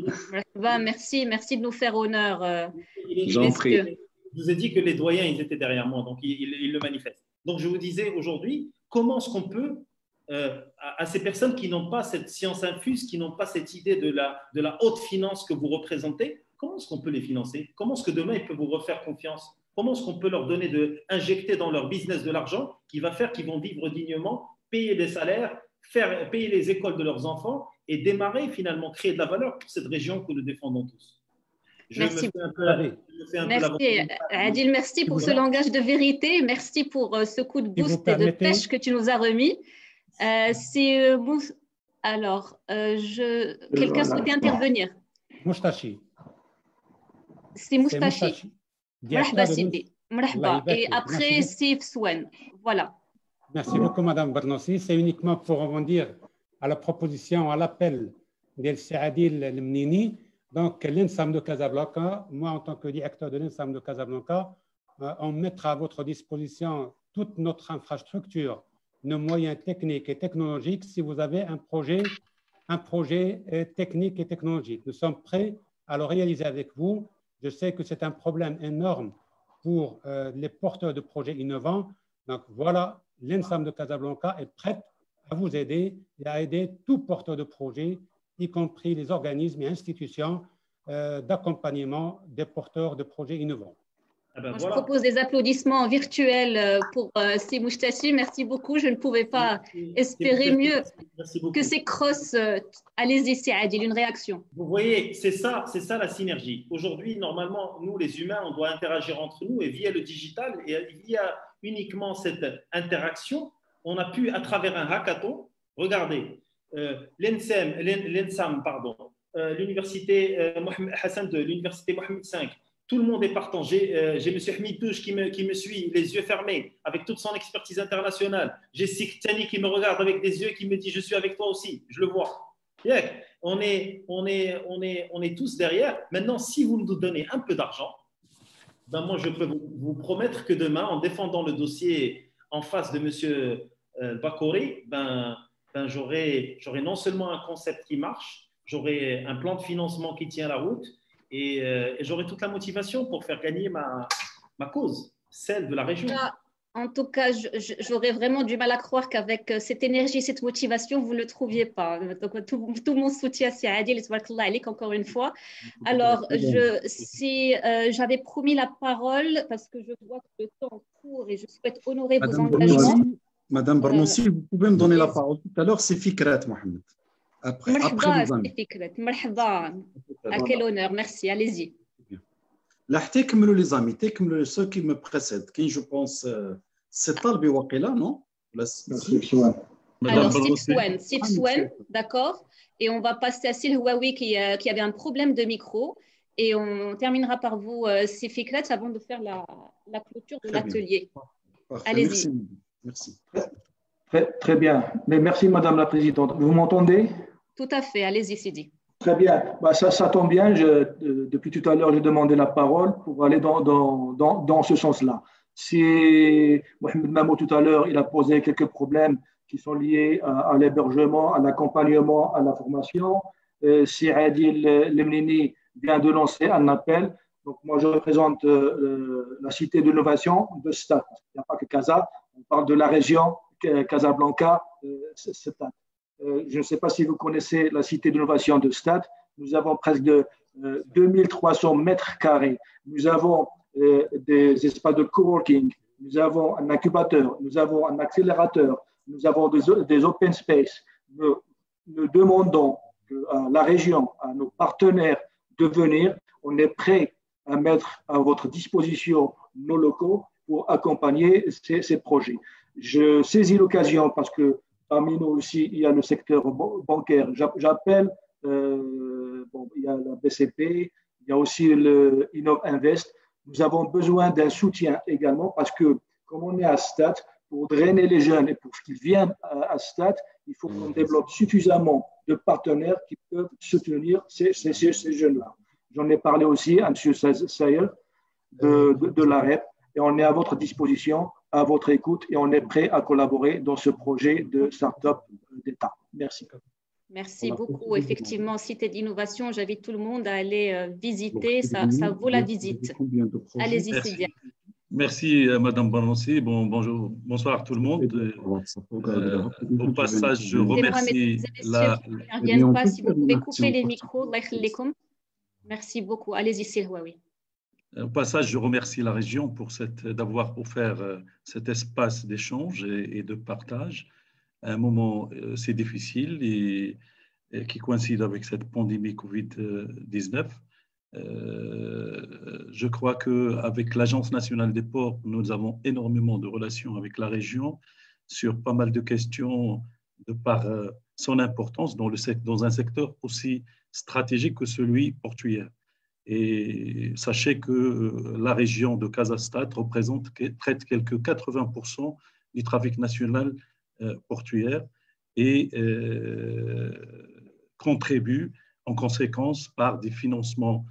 Merci de nous faire honneur. J'en prie. Je vous ai dit que les doyens, ils étaient derrière moi, donc ils le manifestent. Donc, je vous disais aujourd'hui, comment est-ce qu'on peut, à ces personnes qui n'ont pas cette science infuse, qui n'ont pas cette idée de la haute finance que vous représentez, comment est-ce qu'on peut les financer? Comment est-ce que demain, ils peuvent vous refaire confiance? Comment est-ce qu'on peut leur donner injecter dans leur business de l'argent qui va faire qu'ils vont vivre dignement, payer des salaires, payer les écoles de leurs enfants et démarrer finalement, créer de la valeur pour cette région que nous défendons tous? Merci. Merci, Adil, merci pour ce langage de vérité. Merci pour ce coup de boost et de pêche que tu nous as remis. C'est bon. Alors, quelqu'un souhaitait intervenir? Moustachi. C'est Moustachi. Marhaba Sidi. Marhaba. Et après, Sif Swen. Voilà. Merci beaucoup, Madame Bernossi. C'est uniquement pour rebondir à la proposition, à l'appel d'El Adil El-Mnini. Donc, l'INSAM de Casablanca, moi, en tant que directeur de l'INSAM de Casablanca, on mettra à votre disposition toute notre infrastructure, nos moyens techniques et technologiques si vous avez un projet technique et technologique. Nous sommes prêts à le réaliser avec vous. Je sais que c'est un problème énorme pour les porteurs de projets innovants. Donc, voilà, l'INSAM de Casablanca est prête à vous aider et à aider tout porteur de projet, y compris les organismes et institutions d'accompagnement des porteurs de projets innovants. Je propose des applaudissements virtuels pour ces Moustachi. Merci beaucoup. Je ne pouvais pas espérer mieux que ces crosses. Allez-y, c'est Adil, une réaction. Vous voyez, c'est ça la synergie. Aujourd'hui, normalement, nous, les humains, on doit interagir entre nous et via le digital et via uniquement cette interaction, on a pu, à travers un hackathon, regardez, l'ENSAM, l'université Hassan II, l'université Mohamed V, tout le monde est partant. J'ai M. Hamid Douche qui me suit, les yeux fermés, avec toute son expertise internationale. J'ai Siktani qui me regarde avec des yeux qui me dit « Je suis avec toi aussi », je le vois. On est tous derrière. Maintenant, si vous nous donnez un peu d'argent, ben moi, je peux vous promettre que demain, en défendant le dossier en face de M. Bakori, j'aurai non seulement un concept qui marche, j'aurai un plan de financement qui tient la route et j'aurai toute la motivation pour faire gagner ma cause, celle de la région. En tout cas, j'aurais vraiment du mal à croire qu'avec cette énergie, cette motivation, vous ne le trouviez pas. Donc, tout mon soutien, c'est Adil, encore une fois. Alors, j'avais promis la parole parce que je vois que le temps court et je souhaite honorer vos engagements. Madame Bernossi, vous pouvez me donner la parole tout à l'heure, c'est Fikret Mohamed. Après les amis. Marhaba, à quel honneur, merci, allez-y. Là, تكملوا les amis, تكملوا ceux qui me précèdent. Qui, je pense, c'est Talbi Waqila, non? Alors, Sif Swen, d'accord. Et on va passer à Sil Huawei qui avait un problème de micro. Et on terminera par vous, Sif Fikret, avant de faire la clôture de l'atelier. Allez-y. Merci. Très bien. Mais merci, Madame la Présidente. Vous m'entendez? Tout à fait. Allez-y, Sidi. Très bien. Ça tombe bien. Depuis tout à l'heure, j'ai demandé la parole pour aller dans ce sens-là. Si Mohamed Mamou tout à l'heure, il a posé quelques problèmes qui sont liés à l'hébergement, à l'accompagnement, à la formation. Si Adil Lemnini vient de lancer un appel, donc moi je représente la cité d'innovation de Stade. Il n'y a pas que Casa, on parle de la région Casablanca, Stade. Je ne sais pas si vous connaissez la cité d'innovation de Stade. Nous avons presque de 2300 mètres carrés. Nous avons des espaces de coworking, nous avons un incubateur, nous avons un accélérateur, nous avons des open space. Nous demandons à la région, à nos partenaires de venir. On est prêt à mettre à votre disposition nos locaux pour accompagner ces projets. Je saisis l'occasion parce que parmi nous aussi, il y a le secteur bancaire. J'appelle, il y a la BCP, il y a aussi le Innov Invest. Nous avons besoin d'un soutien également parce que, comme on est à Stade, pour drainer les jeunes et pour qu'ils viennent à Stade, il faut qu'on développe suffisamment de partenaires qui peuvent soutenir ces jeunes-là. J'en ai parlé aussi à M. Sayer de l'AREP et on est à votre disposition, à votre écoute et on est prêt à collaborer dans ce projet de start-up d'État. Merci. Merci beaucoup. Effectivement, Cité d'innovation, j'invite tout le monde à aller visiter. Ça vaut la visite. Allez-y, Sylvia. Merci, Madame Balanci. Bonsoir tout le monde. Au passage, je remercie si vous pouvez couper les micros. Merci beaucoup. Allez-y, Sylvaoui. Au passage, je remercie la région pour d'avoir offert cet espace d'échange et de partage à un moment si difficile et qui coïncide avec cette pandémie Covid-19. Je crois qu'avec l'Agence nationale des ports, nous avons énormément de relations avec la région sur pas mal de questions de par son importance dans un secteur aussi stratégique que celui portuaire. Et sachez que la région de Casa-Stade traite quelques 80% du trafic national portuaire et contribue en conséquence par des financements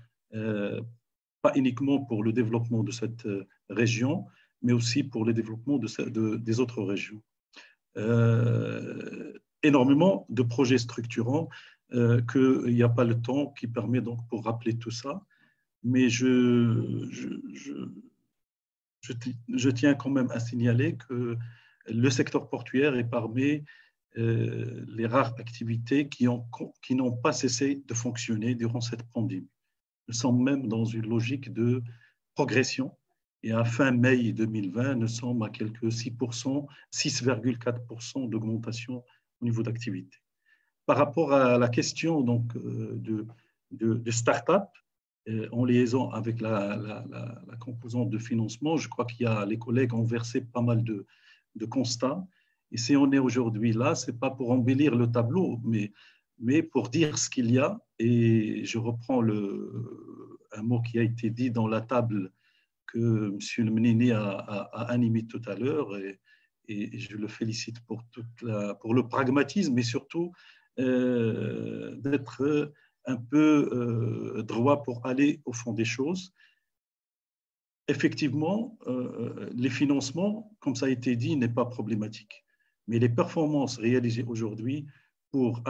pas uniquement pour le développement de cette région, mais aussi pour le développement des autres régions. Énormément de projets structurants qu'il n'y a pas le temps qui permet donc pour rappeler tout ça, mais je tiens quand même à signaler que le secteur portuaire est parmi les rares activités qui n'ont pas cessé de fonctionner durant cette pandémie. Nous sommes même dans une logique de progression et à fin mai 2020, nous sommes à quelques 6,4% d'augmentation au niveau d'activité. Par rapport à la question donc, de start-up, en liaison avec la composante de financement, je crois qu'il y a les collègues ont versé pas mal de constats. Et si on est aujourd'hui là, ce n'est pas pour embellir le tableau, mais pour dire ce qu'il y a. Et je reprends un mot qui a été dit dans la table que M. Lemnini a animé tout à l'heure, et je le félicite pour le pragmatisme, mais surtout d'être un peu droit pour aller au fond des choses. Effectivement, les financements, comme ça a été dit, n'est pas problématique. Mais les performances réalisées aujourd'hui pour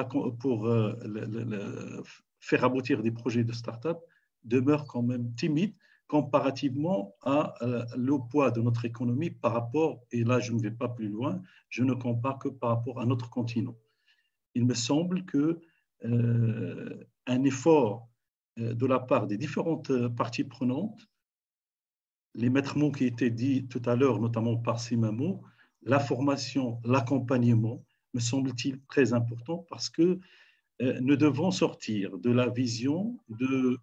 faire aboutir des projets de start-up demeurent quand même timides comparativement au poids de notre économie par rapport, et là je ne vais pas plus loin, je ne compare que par rapport à notre continent. Il me semble qu'un effort de la part des différentes parties prenantes, les maîtres mots qui étaient dits tout à l'heure, notamment par Simamo, la formation, l'accompagnement, me semble-t-il très important parce que nous devons sortir de la vision de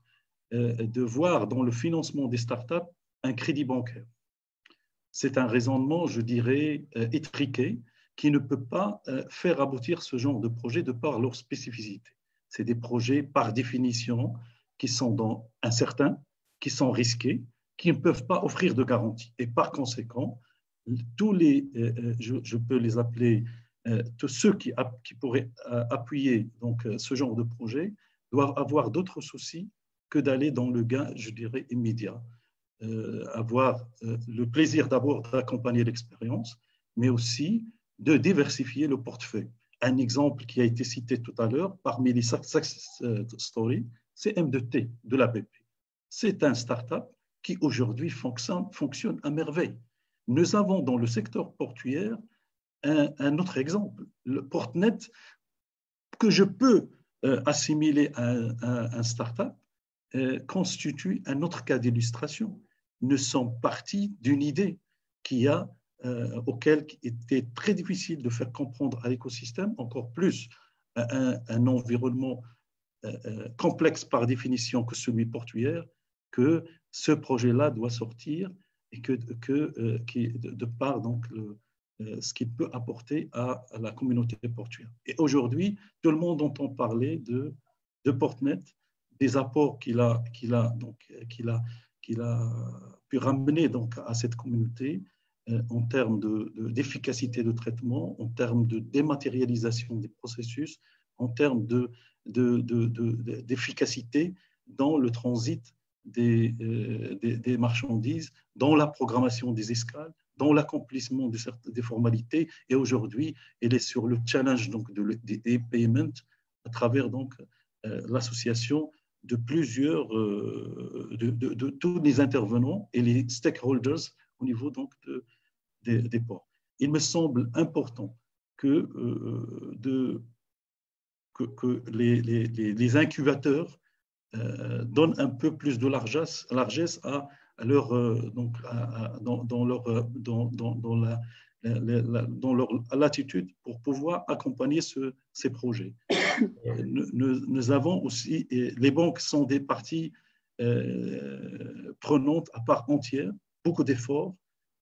voir dans le financement des startups un crédit bancaire. C'est un raisonnement, je dirais, étriqué qui ne peut pas faire aboutir ce genre de projet de par leur spécificité. C'est des projets par définition qui sont incertains, qui sont risqués, qui ne peuvent pas offrir de garantie. Et par conséquent, tous je peux les appeler, tous ceux qui pourraient appuyer donc, ce genre de projet doivent avoir d'autres soucis que d'aller dans le gain, je dirais, immédiat. avoir le plaisir d'abord d'accompagner l'expérience, mais aussi de diversifier le portefeuille. Un exemple qui a été cité tout à l'heure, parmi les success stories, c'est M2T de la BP. C'est un start-up qui aujourd'hui fonctionne à merveille. Nous avons dans le secteur portuaire un autre exemple, le Portnet, que je peux assimiler à un start-up, constitue un autre cas d'illustration. Nous sommes partis d'une idée auquel il était très difficile de faire comprendre à l'écosystème, encore plus un environnement complexe par définition que celui portuaire, que ce projet-là doit sortir et de par donc ce qu'il peut apporter à la communauté portuaire. Et aujourd'hui, tout le monde entend parler de Portnet, des apports qu'il a pu ramener donc à cette communauté en termes d'efficacité de traitement, en termes de dématérialisation des processus, en termes d'efficacité dans le transit des marchandises, dans la programmation des escales, dans l'accomplissement des formalités. Et aujourd'hui, elle est sur le challenge donc, des payments à travers donc, l'association de plusieurs, de tous les intervenants et les stakeholders au niveau donc, des ports. Il me semble important que les incubateurs donnent un peu plus de largesse à leur, dans leur latitude pour pouvoir accompagner ces projets. Nous avons aussi, les banques sont des parties prenantes à part entière, beaucoup d'efforts,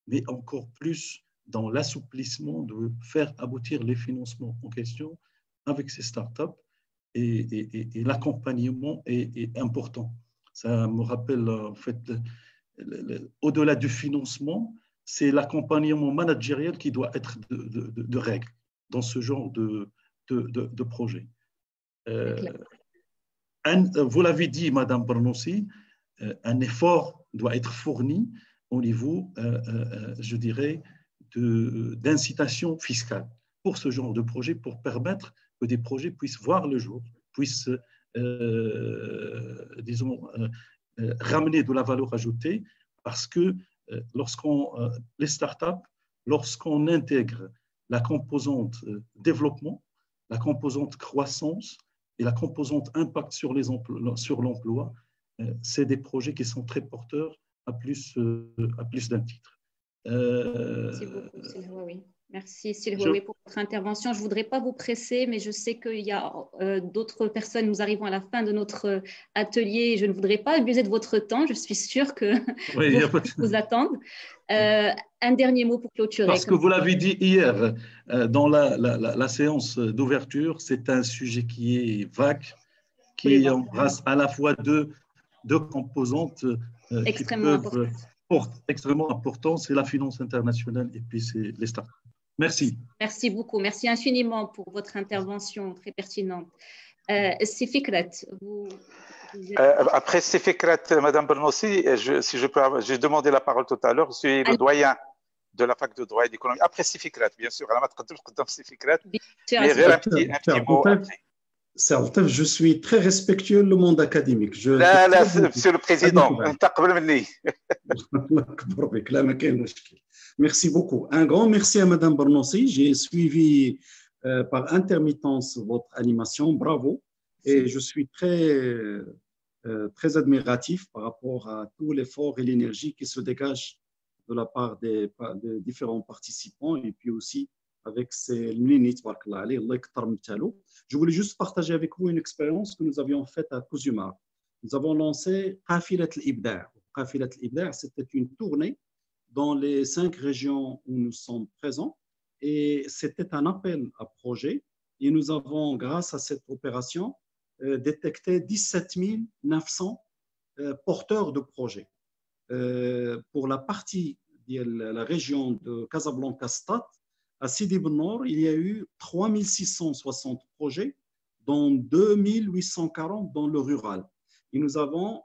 mais encore plus dans l'assouplissement de faire aboutir les financements en question avec ces startups et l'accompagnement est important. Ça me rappelle en fait, au-delà du financement, c'est l'accompagnement managériel qui doit être de règle dans ce genre de projet. Vous l'avez dit, Madame Bernoussi, un effort doit être fourni au niveau, je dirais, d'incitation fiscale pour ce genre de projet, pour permettre que des projets puissent voir le jour, puissent, disons, ramener de la valeur ajoutée, parce que les startups, lorsqu'on intègre la composante développement, la composante croissance et la composante impact sur l'emploi, c'est des projets qui sont très porteurs à plus d'un titre. Merci beaucoup, Sylvain. Merci Sylvain pour votre intervention. Je ne voudrais pas vous presser, mais je sais qu'il y a d'autres personnes. Nous arrivons à la fin de notre atelier. Je ne voudrais pas abuser de votre temps. Je suis sûre que vous attendent. Un dernier mot pour clôturer. Parce que vous l'avez dit hier dans la séance d'ouverture, c'est un sujet qui est vague, qui embrasse à la fois deux composantes extrêmement importantes. C'est la finance internationale et puis c'est les startups. Merci. Merci beaucoup. Merci infiniment pour votre intervention très pertinente. Sifikrat, après Sifikrat, Madame Bernoussi, si je peux, j'ai demandé la parole tout à l'heure. Je suis le doyen de la fac de droit et d'économie. Après Sifikrat, bien sûr. Mais un petit mot. Je suis très respectueux du monde académique. Là, Monsieur le Président, merci beaucoup. Un grand merci à Madame Bernoussi. J'ai suivi par intermittence votre animation. Bravo. Et je suis très admiratif par rapport à tout l'effort et l'énergie qui se dégagent de la part des différents participants et puis aussi avec ces lignes. Je voulais juste partager avec vous une expérience que nous avions faite à Kuzumar. Nous avons lancé Qafilat al-Ibda'. Qafilat al-Ibda', c'était une tournée dans les 5 régions où nous sommes présents et c'était un appel à projet et nous avons, grâce à cette opération, détecté 17 900 porteurs de projets. Pour la partie de la région de Casablanca-Stade, à Sidi Ben Nor, il y a eu 3660 projets, dont 2840 dans le rural. et nous avons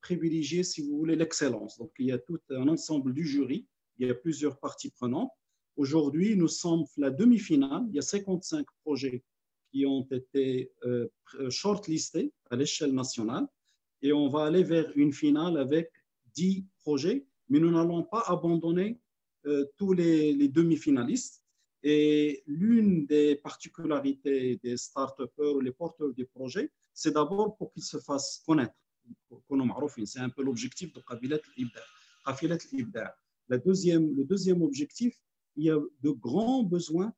privilégié, si vous voulez, l'excellence. Donc, il y a tout un ensemble du jury, il y a plusieurs parties prenantes. Aujourd'hui, nous sommes à la demi-finale, il y a 55 projets qui ont été shortlistés à l'échelle nationale et on va aller vers une finale avec 10 projets, mais nous n'allons pas abandonner tous les demi-finalistes. Et l'une des particularités des start-upers ou les porteurs des projets, c'est d'abord pour qu'ils se fassent connaître. C'est un peu l'objectif de Qafilat al-Ibda'. Le deuxième objectif, il y a de grands besoins,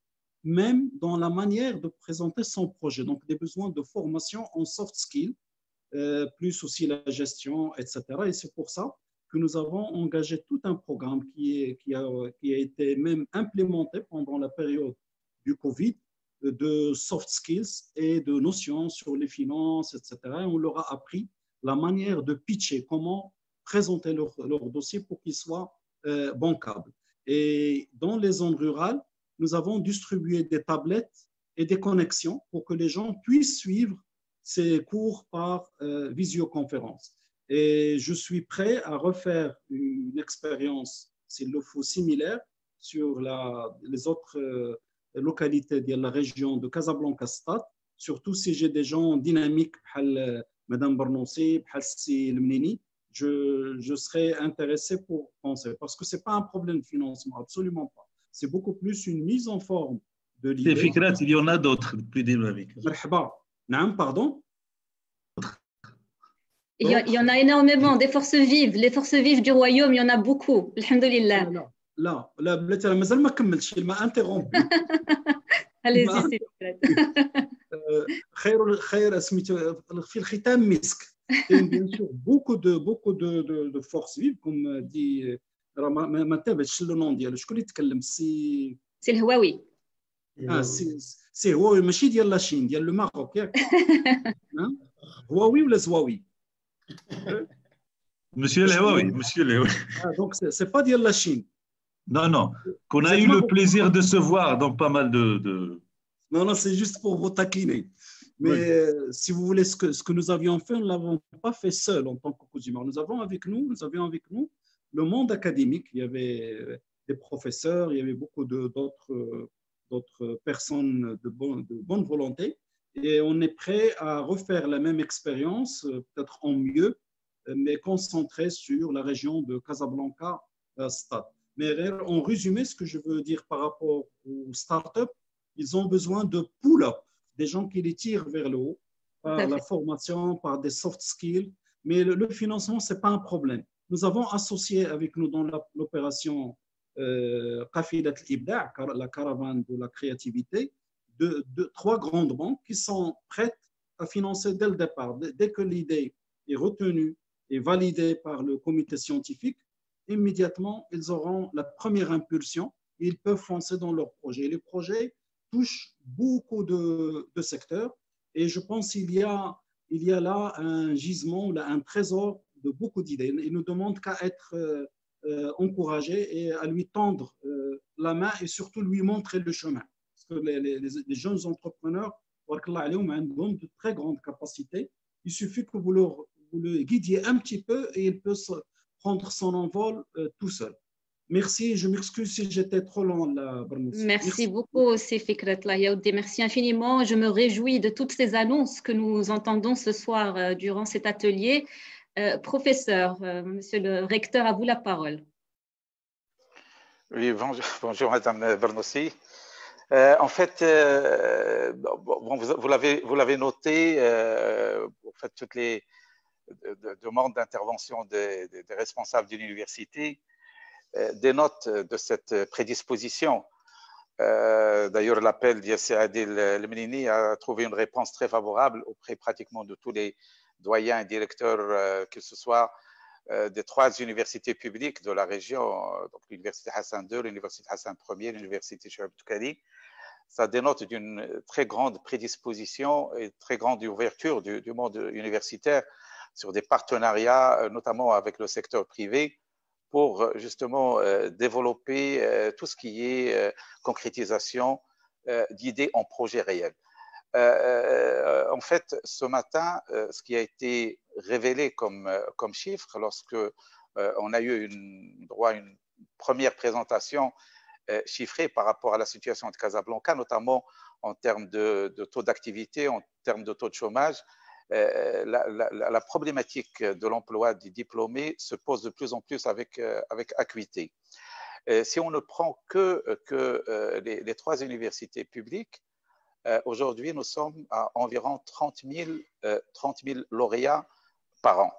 même dans la manière de présenter son projet. Donc, des besoins de formation en soft skills, plus aussi la gestion, etc. Et c'est pour ça que nous avons engagé tout un programme qui a été même implémenté pendant la période du Covid, de soft skills et de notions sur les finances, etc. Et on leur a appris la manière de pitcher, comment présenter leur dossier pour qu'il soit bancable. Et dans les zones rurales, nous avons distribué des tablettes et des connexions pour que les gens puissent suivre ces cours par visioconférence. Et je suis prêt à refaire une expérience, s'il le faut, similaire sur les autres localités de la région de Casablanca-Stade, surtout si j'ai des gens dynamiques, Madame Barnoussi, Hassi Lemnini, je serais intéressé pour penser, parce que ce n'est pas un problème de financement, absolument pas. C'est beaucoup plus une mise en forme de l'idée. Ces fikrat, il y en a d'autres plus dynamiques. Pardon? Il y en a énormément, des forces vives. Les forces vives du royaume, il y en a beaucoup. Alhamdulillah. لا مازال ما كملتش il m'a interrompu. Allez-y, خير سميتو في الختام مسك. Bien sûr, beaucoup de forces vives, comme dit ما تابعتش le nom ديالو شكون اللي يتكلم سي الهواوي. سي هواوي ماشي ديال لاشين ديال لو ماروك ياك هواوي ولا زواوي Monsieur Lehoui, Monsieur Lehoui. Donc c'est pas dire la Chine. Non, qu'on a eu le plaisir de se voir dans pas mal de... Non, c'est juste pour vous taquiner. Mais si vous voulez, ce que nous avions fait, nous ne l'avons pas fait seul en tant que Kouzima. Nous avions avec nous le monde académique. Il y avait des professeurs, il y avait beaucoup d'autres personnes de bonne volonté. Et on est prêt à refaire la même expérience, peut-être en mieux, mais concentré sur la région de Casablanca-Stade. Mais en résumé, ce que je veux dire par rapport aux startups, ils ont besoin de pull-up, des gens qui les tirent vers le haut, par la formation, par des soft skills. Mais le financement, ce n'est pas un problème. Nous avons associé avec nous dans l'opération Qafilat al-Ibda', la caravane de la créativité, de 3 grandes banques qui sont prêtes à financer dès le départ. Dès que l'idée est retenue et validée par le comité scientifique, immédiatement, ils auront la première impulsion et ils peuvent foncer dans leur projet. Les projets touchent beaucoup de secteurs et je pense qu'il y a là un gisement, un trésor de beaucoup d'idées. Ils ne demandent qu'à être encouragés et à lui tendre la main et surtout lui montrer le chemin. Les jeunes entrepreneurs ont de très grandes capacités. Il suffit que vous le guidiez un petit peu et il peut prendre son envol tout seul. Merci, je m'excuse si j'étais trop long là. Merci beaucoup, Fikrat Layaoudi. Merci infiniment. Je me réjouis de toutes ces annonces que nous entendons ce soir durant cet atelier. Professeur, monsieur le recteur, à vous la parole. Oui, bonjour Madame Barnoussi. En fait, vous l'avez noté, en fait, toutes les demandes d'intervention des responsables d'une université dénotent de cette prédisposition. D'ailleurs, l'appel d'Yasser Adil Lemnini a trouvé une réponse très favorable auprès pratiquement de tous les doyens et directeurs, que ce soit des 3 universités publiques de la région, donc l'université Hassan II, l'université Hassan Ier, l'université Chouaib Toukali. Ça dénote d'une très grande prédisposition et très grande ouverture du monde universitaire sur des partenariats, notamment avec le secteur privé, pour justement développer tout ce qui est concrétisation d'idées en projets réels. En fait, ce matin, ce qui a été révélé comme chiffre, lorsque on a eu droit à une première présentation chiffrée par rapport à la situation de Casablanca, notamment en termes de taux d'activité, en termes de taux de chômage, la problématique de l'emploi des diplômés se pose de plus en plus avec acuité. Si on ne prend que les 3 universités publiques, aujourd'hui, nous sommes à environ 30 000 lauréats par an.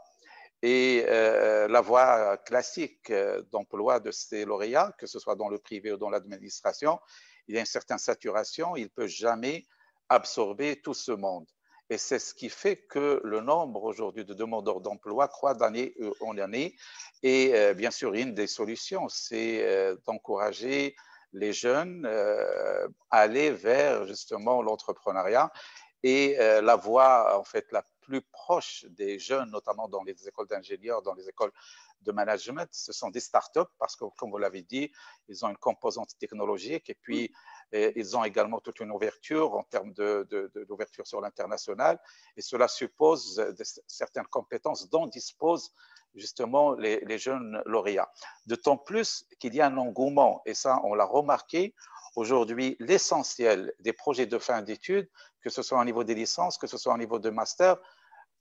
Et la voie classique d'emploi de ces lauréats, que ce soit dans le privé ou dans l'administration, il y a une certaine saturation, il ne peut jamais absorber tout ce monde. Et c'est ce qui fait que le nombre aujourd'hui de demandeurs d'emploi croît d'année en année. Et bien sûr, une des solutions, c'est d'encourager les jeunes à aller vers justement l'entrepreneuriat. Et la voie en fait la plus proche des jeunes, notamment dans les écoles d'ingénieurs, dans les écoles de management, ce sont des startups parce que, comme vous l'avez dit, ils ont une composante technologique et puis ils ont également toute une ouverture en termes d'ouverture sur l'international et cela suppose certaines compétences dont disposent justement les jeunes lauréats. D'autant plus qu'il y a un engouement et ça, on l'a remarqué. Aujourd'hui, l'essentiel des projets de fin d'études, que ce soit au niveau des licences, que ce soit au niveau de master,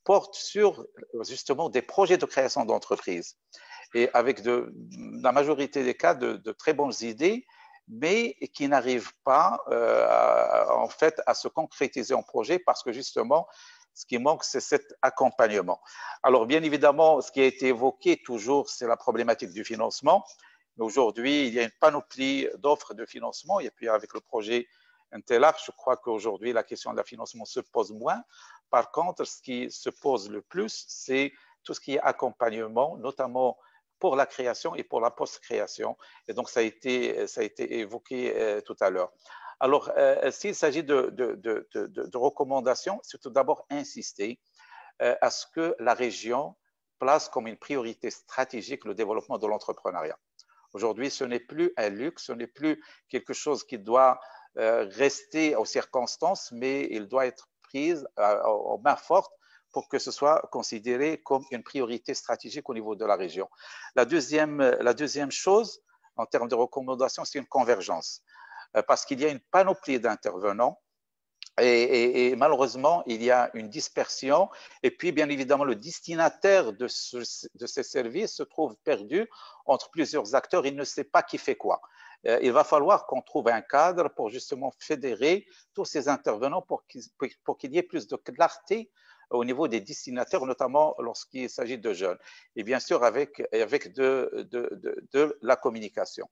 porte sur justement des projets de création d'entreprises et avec la majorité des cas de très bonnes idées, mais qui n'arrivent pas en fait à se concrétiser en projet parce que justement, ce qui manque, c'est cet accompagnement. Alors bien évidemment, ce qui a été évoqué toujours, c'est la problématique du financement. Aujourd'hui, il y a une panoplie d'offres de financement et puis avec le projet Intellarc, je crois qu'aujourd'hui, la question de la financement se pose moins. Par contre, ce qui se pose le plus, c'est tout ce qui est accompagnement, notamment pour la création et pour la post-création. Et donc, ça a été évoqué tout à l'heure. Alors, s'il s'agit de recommandations, c'est tout d'abord insister à ce que la région place comme une priorité stratégique le développement de l'entrepreneuriat. Aujourd'hui, ce n'est plus un luxe, ce n'est plus quelque chose qui doit rester aux circonstances, mais il doit être prise en main forte pour que ce soit considéré comme une priorité stratégique au niveau de la région. La deuxième chose, en termes de recommandations, c'est une convergence, parce qu'il y a une panoplie d'intervenants et malheureusement, il y a une dispersion et puis bien évidemment, le destinataire de ces services se trouve perdu entre plusieurs acteurs, il ne sait pas qui fait quoi. Il va falloir qu'on trouve un cadre pour justement fédérer tous ces intervenants pour qu'il y ait plus de clarté au niveau des destinataires, notamment lorsqu'il s'agit de jeunes. Et bien sûr, avec de la communication.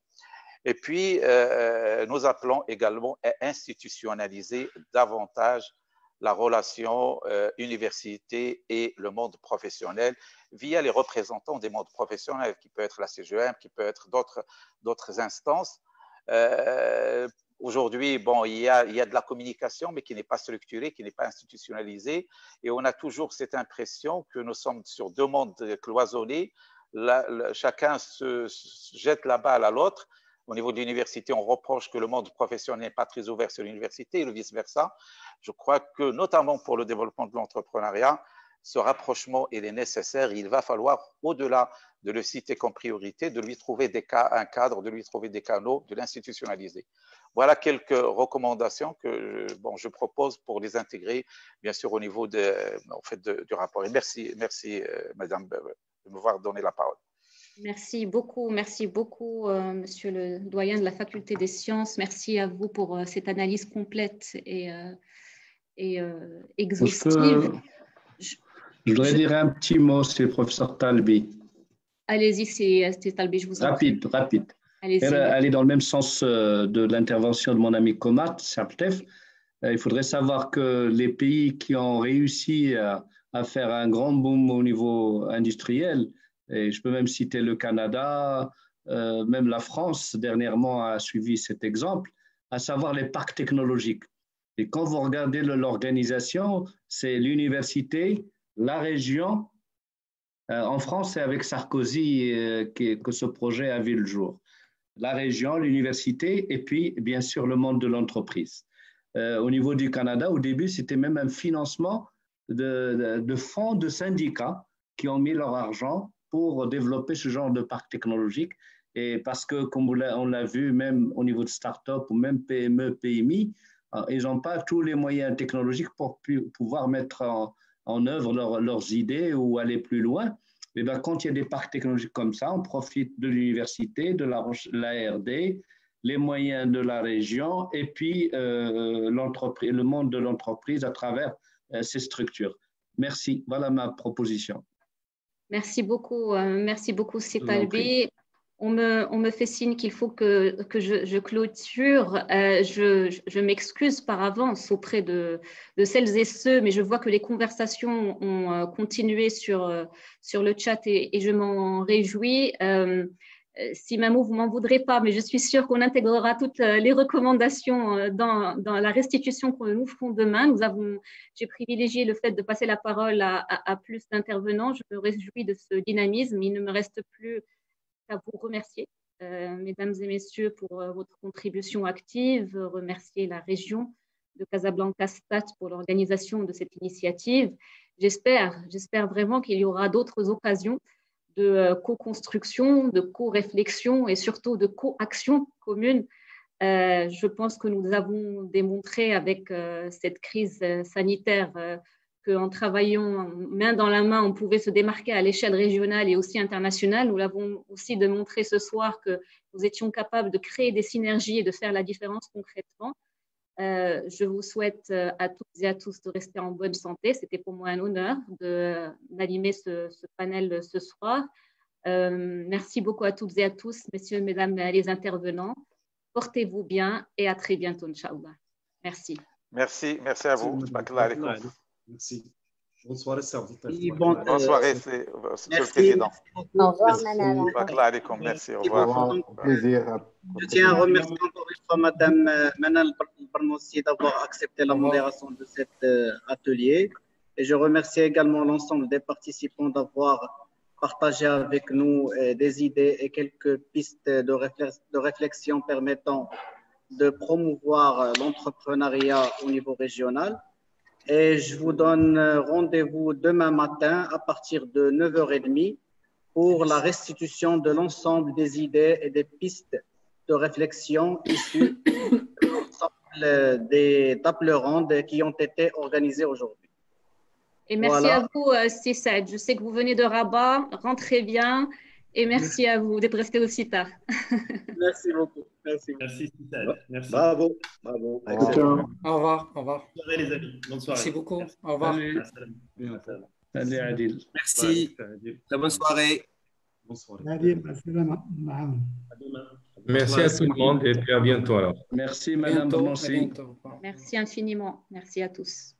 Et puis, nous appelons également à institutionnaliser davantage la relation université et le monde professionnel via les représentants des mondes professionnels, qui peut être la CGM, qui peut être d'autres instances. Aujourd'hui, bon, il y a de la communication, mais qui n'est pas structurée, qui n'est pas institutionnalisée. Et on a toujours cette impression que nous sommes sur 2 mondes cloisonnés. Chacun se jette la balle à l'autre. Au niveau de l'université, on reproche que le monde professionnel n'est pas très ouvert sur l'université et le vice-versa. Je crois que, notamment pour le développement de l'entrepreneuriat, ce rapprochement, il est nécessaire. Il va falloir, au-delà de le citer comme priorité, de lui trouver un cadre, de lui trouver des canaux, de l'institutionnaliser. Voilà quelques recommandations que je propose pour les intégrer, bien sûr, au niveau du rapport. Et merci Madame, de m'avoir donné la parole. Merci beaucoup, Monsieur le doyen de la Faculté des sciences. Merci à vous pour cette analyse complète et exhaustive. Je voudrais dire un petit mot, c'est le professeur Talbi. Allez-y, c'est Talbi, je vous en prie. Rapide. Allez-y. Aller dans le même sens de l'intervention de mon ami Komat, Saptef. Il faudrait savoir que les pays qui ont réussi à faire un grand boom au niveau industriel, et je peux même citer le Canada, même la France dernièrement a suivi cet exemple, à savoir les parcs technologiques. Et quand vous regardez l'organisation, c'est l'université, la région. En France, c'est avec Sarkozy que ce projet a vu le jour. La région, l'université et puis bien sûr le monde de l'entreprise. au niveau du Canada. Au début, c'était même un financement de fonds de syndicats qui ont mis leur argent pour développer ce genre de parc technologique. Et parce que, comme on l'a vu, même au niveau de start-up ou même PME, PMI, ils n'ont pas tous les moyens technologiques pour pouvoir mettre en œuvre leurs idées ou aller plus loin. Et bien, quand il y a des parcs technologiques comme ça, on profite de l'université, de la R&D, les moyens de la région et puis le monde de l'entreprise à travers ces structures. Merci. Voilà ma proposition. Merci beaucoup, Sitalbi. On me fait signe qu'il faut que je clôture. Je m'excuse par avance auprès de celles et ceux, mais je vois que les conversations ont continué sur le chat et je m'en réjouis. Si Mamou, vous m'en voudrez pas, mais je suis sûre qu'on intégrera toutes les recommandations dans la restitution que nous ferons demain. J'ai privilégié le fait de passer la parole à plus d'intervenants. Je me réjouis de ce dynamisme. Il ne me reste plus qu'à vous remercier, mesdames et messieurs, pour votre contribution active, remercier la région de Casablanca-Stade pour l'organisation de cette initiative. J'espère vraiment qu'il y aura d'autres occasions de co-construction, de co-réflexion et surtout de co-action commune. Je pense que nous avons démontré avec cette crise sanitaire qu'en travaillant main dans la main, on pouvait se démarquer à l'échelle régionale et aussi internationale. Nous l'avons aussi démontré ce soir que nous étions capables de créer des synergies et de faire la différence concrètement. Je vous souhaite à toutes et à tous de rester en bonne santé. C'était pour moi un honneur d'animer ce panel ce soir. Merci beaucoup à toutes et à tous, messieurs, mesdames les intervenants. Portez-vous bien et à très bientôt, Inch'Allah. Merci. Merci à vous. Merci. Bonne soirée, serviteur. Bonne soirée, Monsieur le Président. Au revoir, Manal. Merci, au revoir. Plaisir. Je tiens à remercier encore une fois Madame Manal Barnoussi d'avoir accepté la modération de cet atelier. Et je remercie également l'ensemble des participants d'avoir partagé avec nous des idées et quelques pistes de réflexion permettant de promouvoir l'entrepreneuriat au niveau régional. Et je vous donne rendez-vous demain matin à partir de 9h30 pour la restitution de l'ensemble des idées et des pistes de réflexion issues de l'ensemble des tables rondes qui ont été organisées aujourd'hui. Et merci à vous, Sissad. Je sais que vous venez de Rabat. Rentrez bien. Et merci à vous d'être resté aussi tard. Merci beaucoup. Merci, Sissad. Merci. Bravo. Au revoir. Bonne soirée, les amis. Bonne soirée. Merci beaucoup. Au revoir. Salut, Adil. Merci. Très bonne soirée. Bonne soirée. Merci à tout le monde et puis à bientôt alors. Merci, Madame Barnoussi. Merci infiniment. Merci à tous.